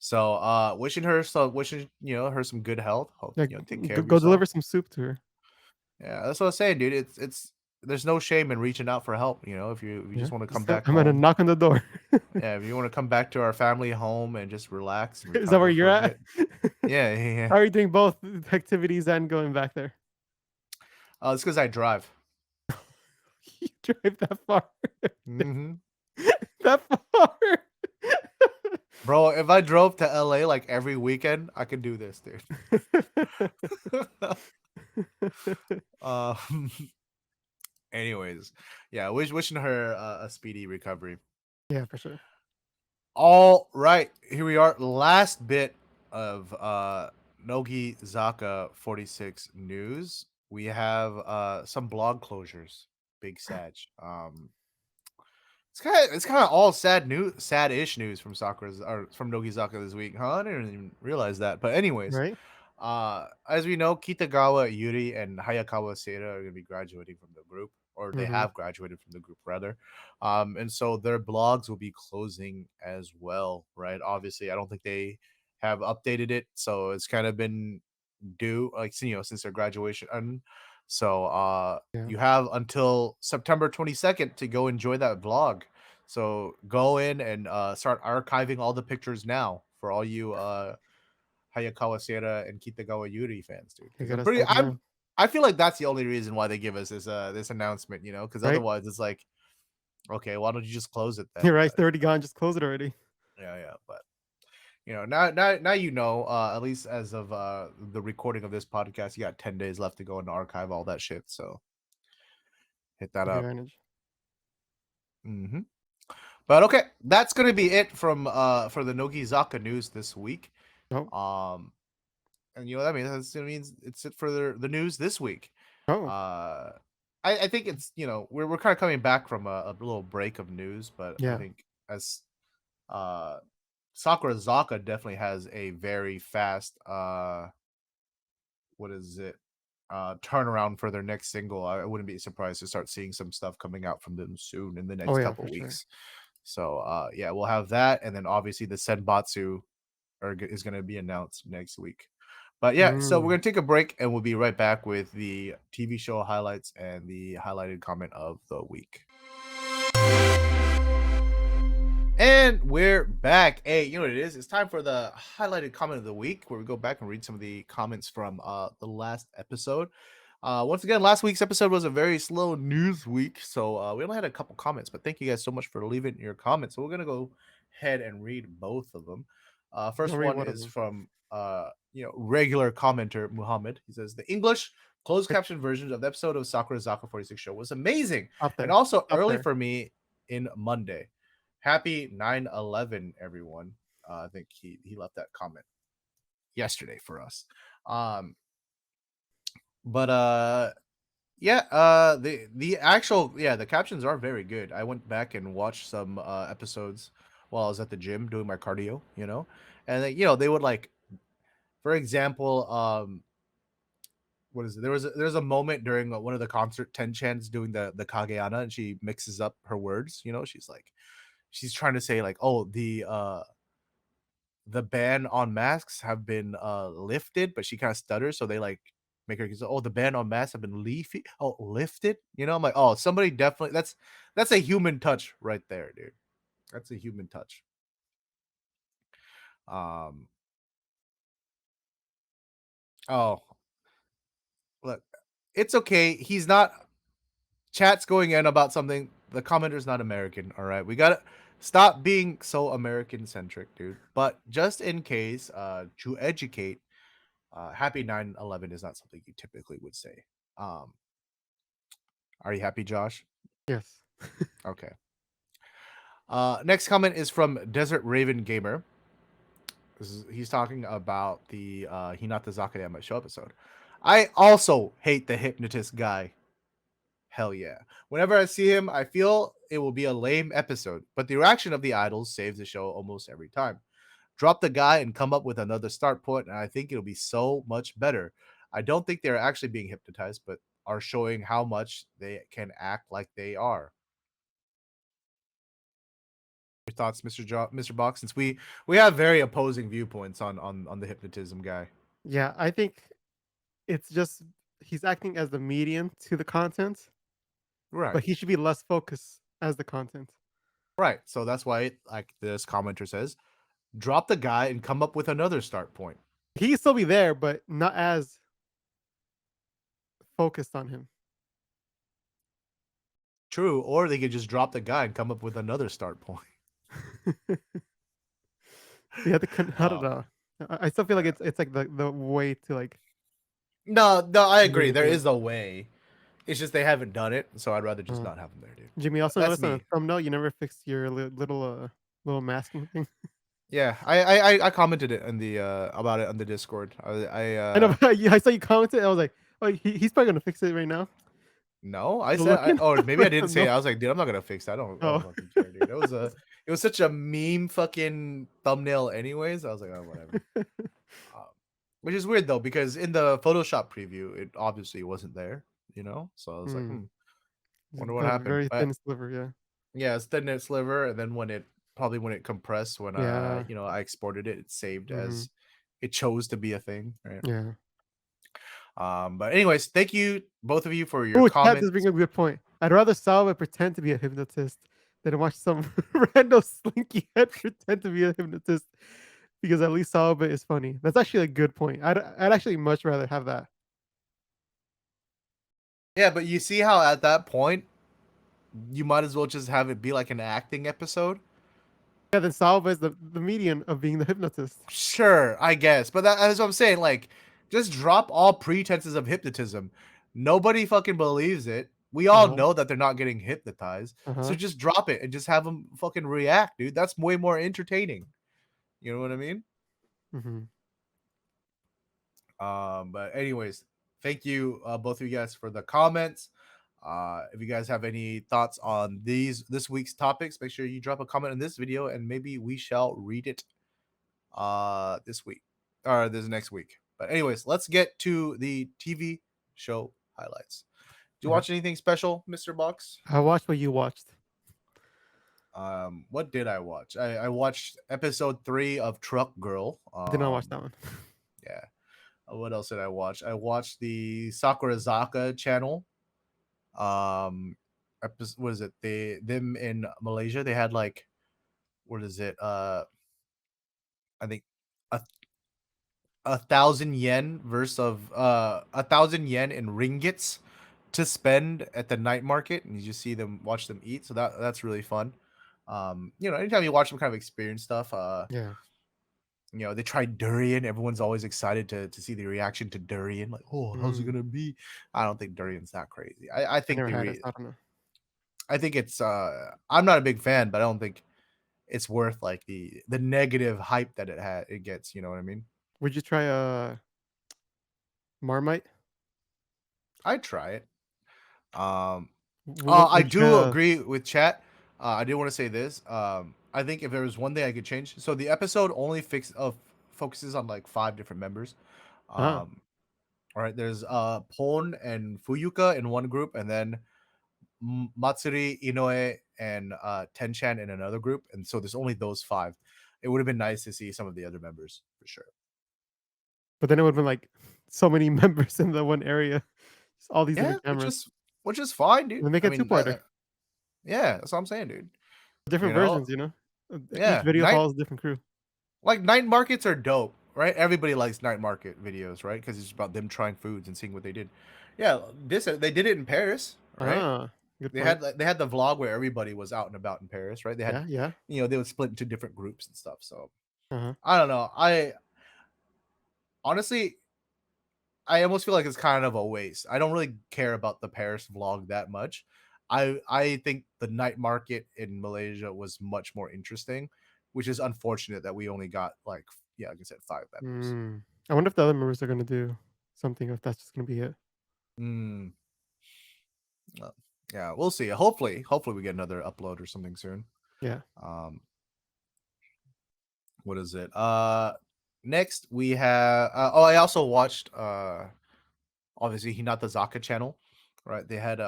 So Yeah. wishing her wishing her some good health. Hope Like, take care go, of go yourself. deliver some soup to her. Yeah, that's what I'm saying, dude. It's there's no shame in reaching out for help. If you Yeah. just want to come Just, back I'm gonna home, knock on the door. yeah, if you want to come back to our family home and just relax and Is that where recover you're for a at? bit. Yeah, yeah, yeah. How are you doing both activities and going back there? It's because I drive. You drive that far? Hmm. That far? Bro, if I drove to LA like every weekend, I could do this, dude. um, anyways, yeah, wishing her a speedy recovery. Yeah, for sure. All right, here we are. Last bit of Nogi Zaka 46 news. We have some blog closures. Big Sag. It's kind of all sad-ish news from Sakura's or from Nogizaka this week, huh? I didn't even realize that. But anyways, Right? as we know, Kitagawa, Yuuri, and Hayakawa Seira are gonna be graduating from the group, or they Mm-hmm. have graduated from the group rather. And so their blogs will be closing as well, right? Obviously, I don't think they have updated it, so it's kind of been due, like since their graduation. And so Yeah. you have until September 22nd to go enjoy that vlog. So go in and start archiving all the pictures now for all you Hayakawa Seira and Kitagawa Yuuri fans, dude. You Because gotta start now. I feel like that's the only reason why they give us this announcement, because Right? otherwise it's like, okay, why don't you just close it You're then? right. But They're already gone. Just close it already. yeah, but now at least as of the recording of this podcast, you got 10 days left to go and archive all that shit. So hit that Take up. advantage. Hmm. But okay, that's gonna be it from for the Nogizaka news this week. Oh. Um, and that means it's it for the news this week. Oh. Uh, I think it's we're kind of coming back from a little break of news, but I Yeah. think as uh Sakurazaka definitely has a very fast what is it turnaround for their next single. I wouldn't be surprised to start seeing some stuff coming out from them soon in the Oh next yeah, couple for sure. weeks. So yeah, we'll have that, and then obviously the Senbatsu is going to be announced next week. But yeah, so we're Mm. going to take a break, and we'll be right back with the TV show highlights and the highlighted comment of the week. And we're back. Hey, you know what it is? It's time for the highlighted comment of the week, where we go back and read some of the comments from the last episode. Once again, last week's episode was a very slow news week, so we only had a couple comments. But thank you guys so much for leaving your comments. So we're gonna go ahead and read both of them. Don't First read one one of is them. from regular commenter Muhammad. He says the English closed caption version of the episode of Sakurazaka 46 show was amazing, Up and there. also Up early there. for me in Monday. Happy 9/11, everyone. I think he left that comment yesterday for us. But yeah, the actual the captions are very good. I went back and watched some episodes while I was at the gym doing my cardio, and they would like, for example, what is it? There's a moment during one of the concert, Ten-chan's doing the Kageana, and she mixes up her words. She's trying to say like, oh, the ban on masks have been lifted, but she kind of stutters, so they like make her say, oh, the ban on masks have been lifted. I'm like, oh, somebody definitely that's a human touch right there, dude. That's a human touch. Um oh, look, it's okay. He's not chat's going in about something. The commenter's not American, all right? We gotta stop being so American centric, dude. But just in case, to educate, happy 9/11 is not something you typically would say. Um, are you happy, Josh? Yes. Okay. Next comment is from Desert Raven Gamer. He's talking about the Hinata Zakayama show episode. I also hate the hypnotist guy. Hell yeah. Whenever I see him, I feel it will be a lame episode, but the reaction of the idols saves the show almost every time. Drop the guy and come up with another start point, and I think it'll be so much better. I don't think they're actually being hypnotized, but are showing how much they can act like they are. Your thoughts, Mr. Box? Since we have very opposing viewpoints on the hypnotism guy. Yeah, I think it's just he's acting as the median to the content, Right. but he should be less focused as the content. Right. So that's why, like this commenter says, drop the guy and come up with another start point. He can still be there, but not as focused on him. True. Or they could just drop the guy and come up with another start point. They have to I don't Uh, know. I still feel like it's like the way to like no, I agree. There do it. is a way. It's just they haven't done it, so I'd rather just Uh, not have them there, dude. Jimmy, also That's noticed on the me. thumbnail you never fixed your little masking thing. Yeah, I commented it in the about it on the Discord. I know, but I saw you commented. I was like, oh, he's probably gonna fix it right now. No, I said Looking, maybe I like, didn't say no. it. I was like, dude, I'm not gonna fix that. I don't Oh, fucking care, dude. It was such a meme fucking thumbnail anyways. I was like, oh whatever. Um, which is weird though, because in the Photoshop preview, it obviously wasn't there, you know? So I was like, mm, wonder what a happened. very But thin sliver. Yeah, yeah, it's thin net sliver, and then when it compressed, when yeah, I exported it, it saved hmm, as it chose to be a thing, right? yeah. But anyways, thank you both of you for your Oh, Chad just comments. bring up a good point. I'd rather Salva pretend to be a hypnotist than watch some random slinky head pretend to be a hypnotist because at least Salva is funny. That's actually a good point. I'd actually much rather have that. Yeah, but you see how at that point you might as well just have it be like an acting episode. Yeah, then Salva is the median of being the hypnotist. Sure, I guess, but that's what I'm saying. Like, just drop all pretenses of hypnotism. Nobody fucking believes it. We all Uh-huh. know that they're not getting hypnotized, so Uh-huh. just drop it and just have them fucking react, dude. That's way more entertaining. You know what I mean? Mhm. But anyways, thank you both of you guys for the comments. If you guys have any thoughts on this week's topics, make sure you drop a comment in this video and maybe we shall read it this week or this next week. But anyways, let's get to the TV show highlights. Do you Alright. watch anything special, Mr. Box? I watched what you watched. What did I watch? I watched episode 3 of Truck Girl. Did not watch that one. Yeah. What else did I watch? I watched the Sakurazaka channel. What is it? Them in Malaysia, they had like, what is it? I think a 1,000 yen versus of 1,000 yen in ringgits to spend at the night market, and you just see them watch them eat. So that's really fun. Anytime you watch them kind of experience stuff, Yeah. they tried durian. Everyone's always excited to see the reaction to durian. Like, oh, how's it Mm. gonna be? I don't think durian's that crazy. I I think never had it, so I don't know. I think it's I'm not a big fan, but I don't think it's worth like the negative hype that it gets, you know what I mean? Would you try a Marmite? I'd try it. Um I Would you try do a agree with chat. I do want to say this. I think if there was one thing I could change, so the episode only focuses on like 5 different members. ah, Um all right, there's Pon and Fuyuka in one group, and then Matsuri, Inoue, and Tenchan in another group, and so there's only those 5. It would have been nice to see some of the other members for sure. but then it would've been, like, so many members in the one area. Just all these Yeah, different cameras. which is fine, And dude. then make I a mean, two-parter. yeah, that's what I'm saying, dude. You Different know, versions, you know? Each yeah, video follows a different crew. night markets are dope, right? Everybody likes night market videos, right? Because it's about them trying foods and seeing what they did. Yeah, they did it in Paris, right? Ah, good point. They had the vlog where everybody was out and about in Paris, right? They had, Yeah, yeah. they would split into different groups and stuff. So Uh-huh. I don't know. I honestly, I almost feel like it's kind of a waste. I don't really care about the Paris vlog that much. I think the night market in Malaysia was much more interesting, which is unfortunate that we only got like, yeah, like I said, 5 members. Mm. I wonder if the other members are gonna do something, if that's just gonna be it. Mm. Yeah, we'll see. Hopefully we get another upload or something soon. Yeah. Um, what is it? Next we have. Oh, I also watched. Obviously Hinata Zaka channel, right? They had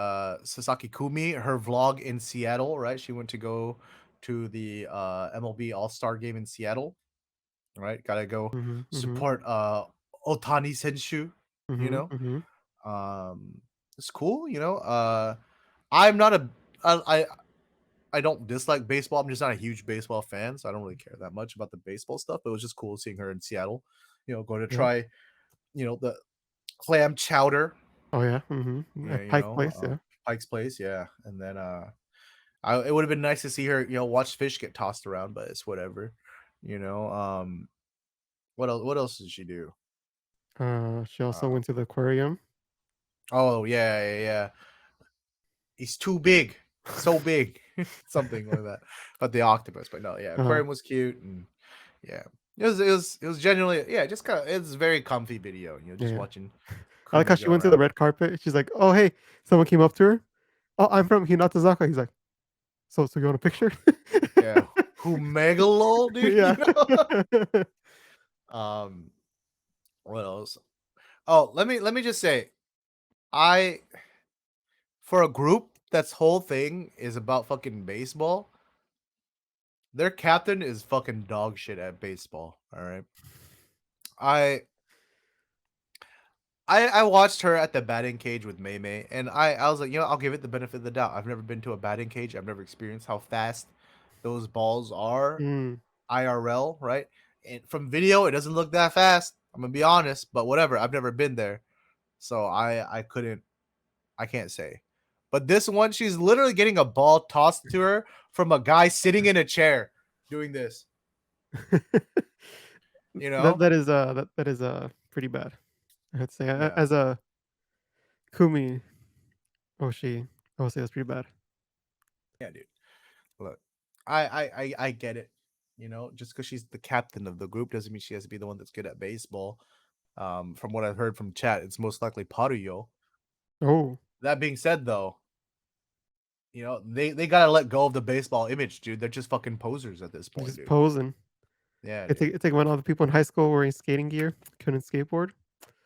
Sasaki Kumi, her vlog in Seattle, right? She went to go to the MLB All-Star game in Seattle, right? Gotta go Mhm. Mhm. support Otani Senshu, you Mhm. know. Mhm. It's cool, you know. I'm not a I I don't dislike baseball. I'm just not a huge baseball fan, so I don't really care that much about the baseball stuff. But it was just cool seeing her in Seattle, going to Yeah. try, the clam chowder. Oh yeah. Mhm. Yeah, At Pike Place. Yeah. Pike's Place, yeah, and then, it would've been nice to see her, watch fish get tossed around, but it's whatever, you know, what else did she do? She also Uh went to the aquarium. oh, yeah, yeah, yeah. He's too big, so big, something like that, but the octopus, but no, yeah, Uh-huh. aquarium was cute, and yeah, it was genuinely, yeah, just kinda it's very comfy video, Yeah. just Yeah. watching I like how Kumi she go went to the around. red carpet. She's like, "Oh hey," someone came up to her. "Oh, I'm from Hinatazaka." He's like, "So you want a picture?" Yeah, who Megalo, dude, Yeah. Um, what else? Oh, let me just say, I for a group that's whole thing is about fucking baseball, their captain is fucking dog shit at baseball. All right. I I watched her at the batting cage with Mei Mei, and I was like, I'll give it the benefit of the doubt. I've never been to a batting cage. I've never experienced how fast those balls are Mm. IRL, right? And from video, it doesn't look that fast. I'm gonna be honest, but whatever. I've never been there, so I can't say. But this one, she's literally getting a ball tossed to her from a guy sitting in a chair doing this. You That know? that is that is pretty bad. I'd say Yeah. as a Kumi Oshi, I would say that's pretty bad. Yeah, dude. Look, I get it. Just because she's the captain of the group doesn't mean she has to be the one that's good at baseball. From what I've heard from chat, it's most likely Paruyo. Oh, That being said, though, they gotta let go of the baseball image, dude. They're just fucking posers at this point, just dude. posing. Yeah, It's dude. like it's like when all the people in high school wearing skating gear couldn't skateboard.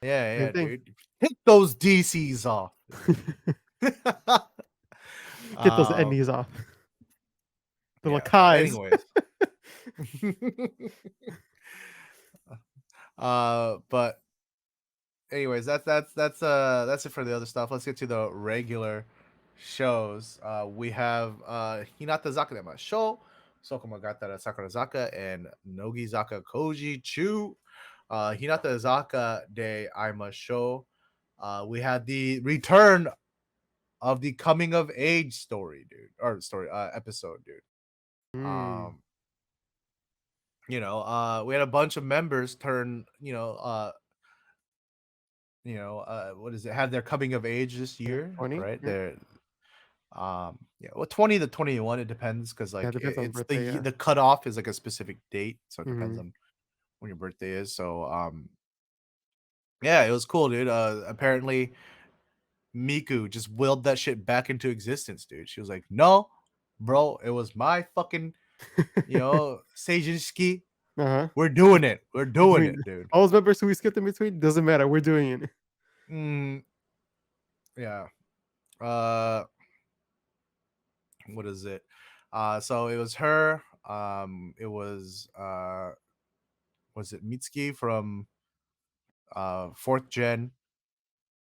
Yeah, Same yeah, thing. dude. Hit those DCs off. Get those um, endings off. The yeah, but Lakais. anyways. But anyways, that's it for the other stuff. Let's get to the regular shows. We have Hinata Zakadama Show, Sokomagatara Sakurazaka, and Nogizaka Koji Chu. Hinata Zaka de Aima Show. We had the return of the coming of age story, dude, or story episode, dude. Mm. Um, we had a bunch of members turn, what is it? Have their coming of age this Yeah, year, 20. right? Yeah. Yeah, well, 20 to 21, it depends because Yeah, it like depends on the it's birthday. Yeah. the cutoff is like a specific date, so it depends Mhm. on when your birthday is. So yeah, it was cool, dude. Apparently Miku just willed that shit back into existence, dude. She was like, "No, bro, it was my fucking, Seijinski. Uh-huh. We're doing it. We're doing Doing it, dude." all those members who we skipped in between, doesn't matter, we're doing it. Mm, yeah. Uh, what is it? So it was her. It was it Mitsuki from fourth gen,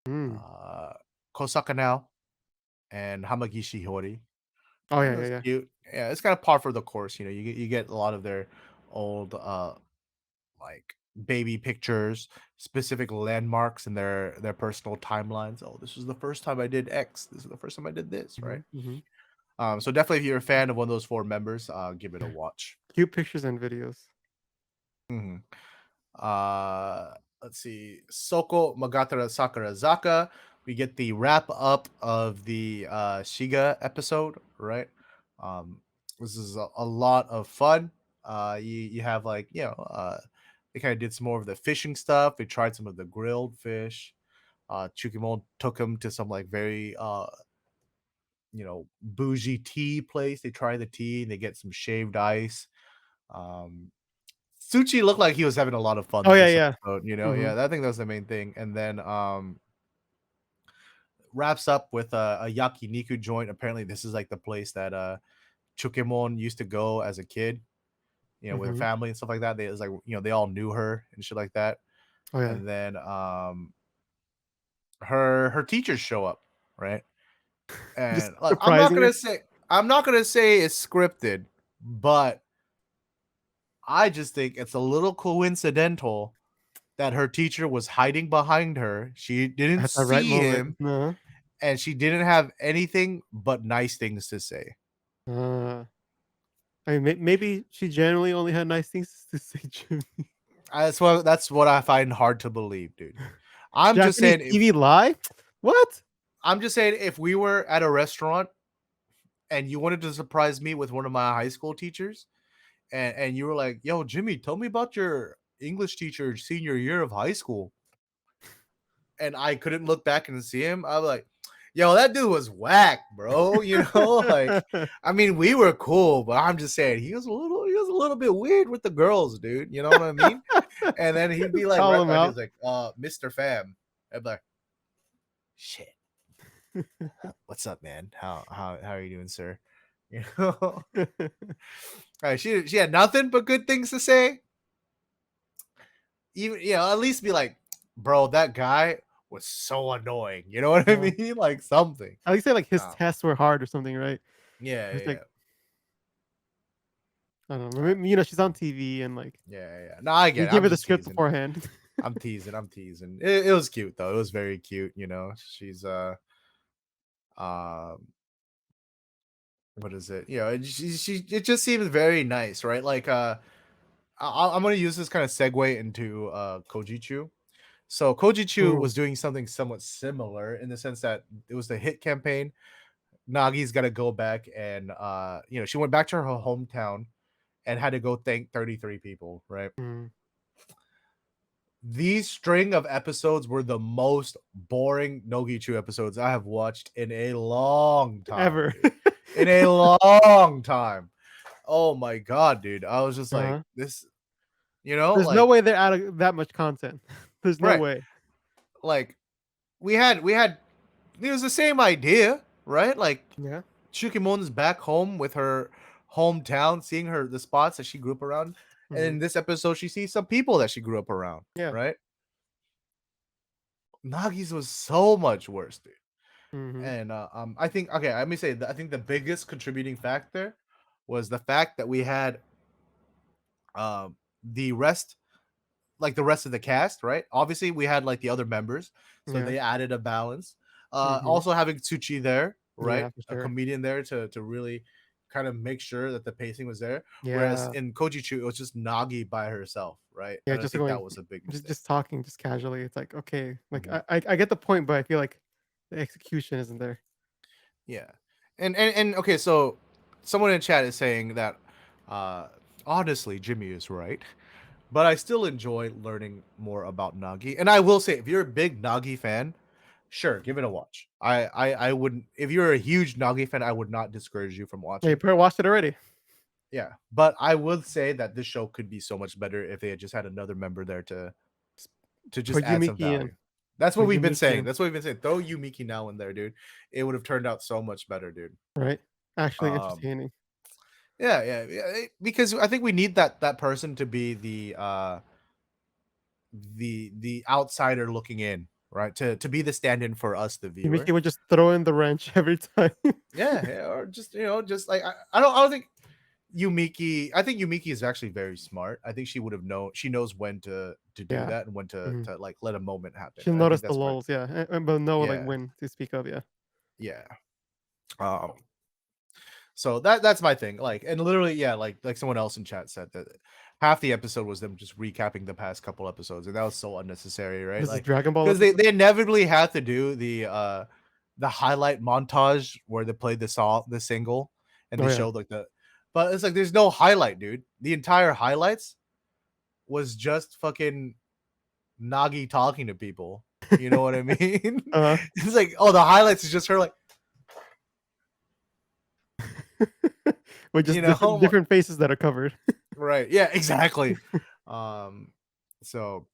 Mm. uh Kosaka Nao, and Hamagishi Hori. Oh, It yeah, yeah, was yeah. cute. Yeah, it's kind of par for the course. You get a lot of their old like baby pictures, specific landmarks in their personal timelines. Oh, this was the first time I did X. This is the first time I did this, right? Mhm, mhm. So definitely if you're a fan of one of those four members, give it a Yeah. watch. Cute pictures and videos. Mhm. Uh, let's see. Soko Magatara Sakurazaka. We get the wrap up of the Shiga episode, right? Um, this is a lot of fun. You have like they kind of did some more of the fishing stuff. They tried some of the grilled fish. Chukimon took him to some like very bougie tea place. They try the tea and they get some shaved ice. Um, Suchi looked like he was having a lot of fun Oh yeah, this yeah. episode. Hmm. Yeah, I think that was the main thing. And then wraps up with a yakiniku joint. Apparently, this is like the place that Chukemon used to go as a kid. With her Hmm. family and stuff like that. They it was like they all knew her and shit like that. Oh yeah. And then her teachers show up, right? Just And like surprising her. I'm not gonna say it's scripted, but I just think it's a little coincidental that her teacher was hiding behind her. She didn't At the right see moment. him, Uh-huh. and she didn't have anything but nice things to say. Uh, I mean, maybe she generally only had nice things to say, Jimmy. That's what I find hard to believe, dude. I'm just Japanese saying if TV lie? What? I'm just saying if we were at a restaurant and you wanted to surprise me with one of my high school teachers, and you were like, "Yo, Jimmy, tell me about your English teacher senior year of high school," and I couldn't look back and see him, I was like, "Yo, that dude was whack, bro." Like, I mean, we were cool, but I'm just saying he was a little bit weird with the girls, dude. You know what I mean? And then he'd be like, Call right him back, he's out. like, Mr. Fam. I'd be like, "Shit, what's up, man? How are you doing, sir?" You know. She had nothing but good things to say. Even at least be like, bro, that guy was so annoying. You know what I Yeah. mean? Like something. At least say like his Nah. tests were hard or something, right? Yeah, It's yeah, like I don't know. yeah. She's on TV and like Yeah. No, I we get it. gave I'm her the just script teasing. beforehand. I'm teasing. It was cute though. It was very cute. She's um what is it? It just seems very nice, right? Like I'm gonna use this kind of segue into Kojichu. So Kojichu Ooh. was doing something somewhat similar in the sense that it was the hit campaign. Nagi's got to go back and she went back to her hometown and had to go thank 33 people, right? Mm. These string of episodes were the most boring Nogichu episodes I have watched in a long time, Ever. dude. In a long time. Oh my god, dude. I was just like Uh-huh. this, There's no like way they're out of that much content. There's no right. way. Like we had it was the same idea, right? Like Yeah. Shukimon's back home with her hometown, seeing the spots that she grew up around. And Mhm. in this episode, she sees some people that she grew up around, Yeah. right? Nagi's was so much worse, dude. Mhm. And I think okay, let me say that I think the biggest contributing factor was the fact that we had um the rest the rest of the cast, right? Obviously, we had like the other members, so Yeah. they added a balance. Mhm. Also having Tsuchi there, right? Yeah, for A sure. comedian there to really kind of make sure that the pacing was there. Whereas Yeah. in Kojichu, it was just Nagi by herself, right? Yeah, And I just think that going was a big just mistake. just talking just casually. It's like, okay, like Mhm. I get the point, but I feel like the execution isn't there. Yeah, and okay, so someone in chat is saying that uh honestly, Jimmy is right. But I still enjoy learning more about Nagi. And I will say, if you're a big Nagi fan, sure, give it a watch. I wouldn't. If you're a huge Nagi fan, I would not discourage you from Yeah, you watching. probably watched it already. Yeah, but I would say that this show could be so much better if they had just had another member there to just Put add some Yumiki in. value. That's what Put we've been Yumiki saying. in. That's what we've been saying. Throw Yumiki now in there, dude. It would have turned out so much better, dude. Right? Actually Um, entertaining. because I think we need that person to be the outsider looking in, right? To be the stand-in for us, the viewer. Yumiki would just throw in the wrench every time. Yeah, or just just like I don't think Yumiki. I think Yumiki is actually very smart. I think she would have known. She knows when to do Yeah. that and when to Mhm. to like let a moment happen. She'll And I think notice the that's where. lulls, yeah, but know, like, Yeah, when to speak up, yeah. yeah. Um. So that's my thing. Like, and literally, yeah, like someone else in chat said that half the episode was them just recapping the past couple episodes, and that was so unnecessary, right? This is Like, Dragon Ball because they episode? they inevitably had to do the highlight montage where they played the single, and Oh, they yeah. showed like but it's like there's no highlight, dude. The entire highlights was just fucking Nagi talking to people. You know what I mean? Uh-huh. It's like, oh, the highlights is just her like With You just know, different faces that are covered. right? Yeah, exactly. Um, so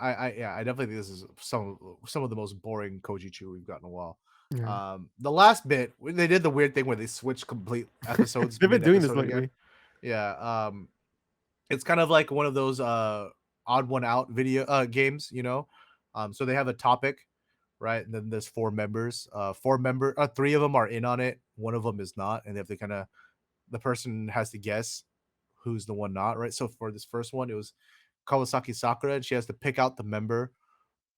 yeah, I definitely think this is some of the most boring Kojichu we've gotten in a while. Yeah. The last bit when they did the weird thing where they switched complete episodes They've been mid doing this episode again. lately. Yeah, it's kind of like one of those odd one out video games, you know. So they have a topic, right? And then there's three of them are in on it, one of them is not, and they have to kind of the person has to guess who's the one not, right? So for this first one, it was Kawasaki Sakura, and she has to pick out the member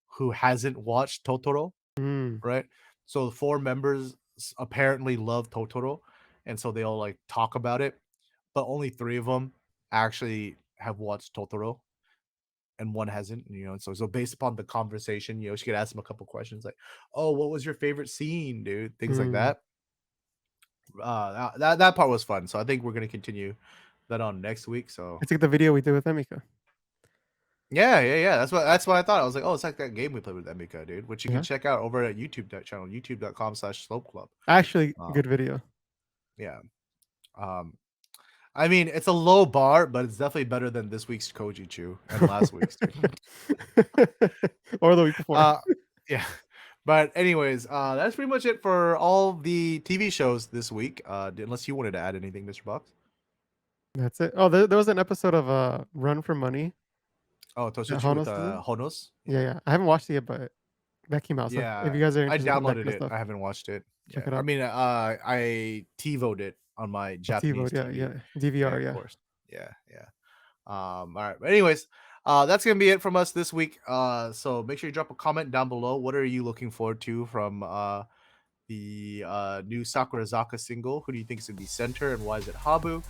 who hasn't watched Totoro, Mm. right? So the four members apparently love Totoro, and so they all like talk about it, but only three of them actually have watched Totoro, and one hasn't. You know, so based upon the conversation, you know, she could ask them a couple questions like, "Oh, what was your favorite scene, dude?" Things like Mm. that. That part was fun. So I think we're gonna continue that on next week. So It's like the video we did with Emika. yeah. That's what I thought. I was like, oh, it's like that game we played with Emika, dude, which you can Yeah. check out over at YouTube channel, youtube.com/slope club. Actually, Um, good video. yeah. Um, I mean, it's a low bar, but it's definitely better than this week's Koji Chu and last week's. Or the week before. uh, yeah. But anyways, that's pretty much it for all the TV shows this week. Unless you wanted to add anything, Mr. Box. That's it. Oh, there was an episode of Run for Money Oh, that Toshichi with Honos did. Honos. Yeah, yeah. I haven't watched it yet, but that came out. So if Yeah, you guys are I interested in that downloaded kind of it. stuff, I haven't watched it. check Yeah, it I out. mean, I TiVoed it on my Japanese TiVo, yeah, TV. yeah. Yeah, DVR, of yeah. course. Yeah. All right. But anyways, that's gonna be it from us this week. So make sure you drop a comment down below. What are you looking forward to from the new Sakurazaka single? Who do you think is gonna be center, and why is it Habu?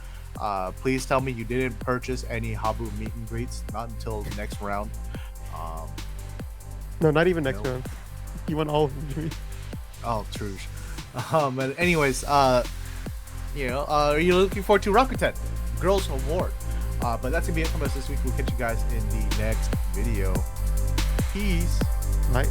Please tell me you didn't purchase any Habu meet and greets, not until the next round. Um, No, not even next Nope. round. You want all of them. Oh, true. And anyways, you know, are you looking forward to Rakuten Girls Award? But that's gonna be it from us this week. We'll catch you guys in the next video. Peace. Right.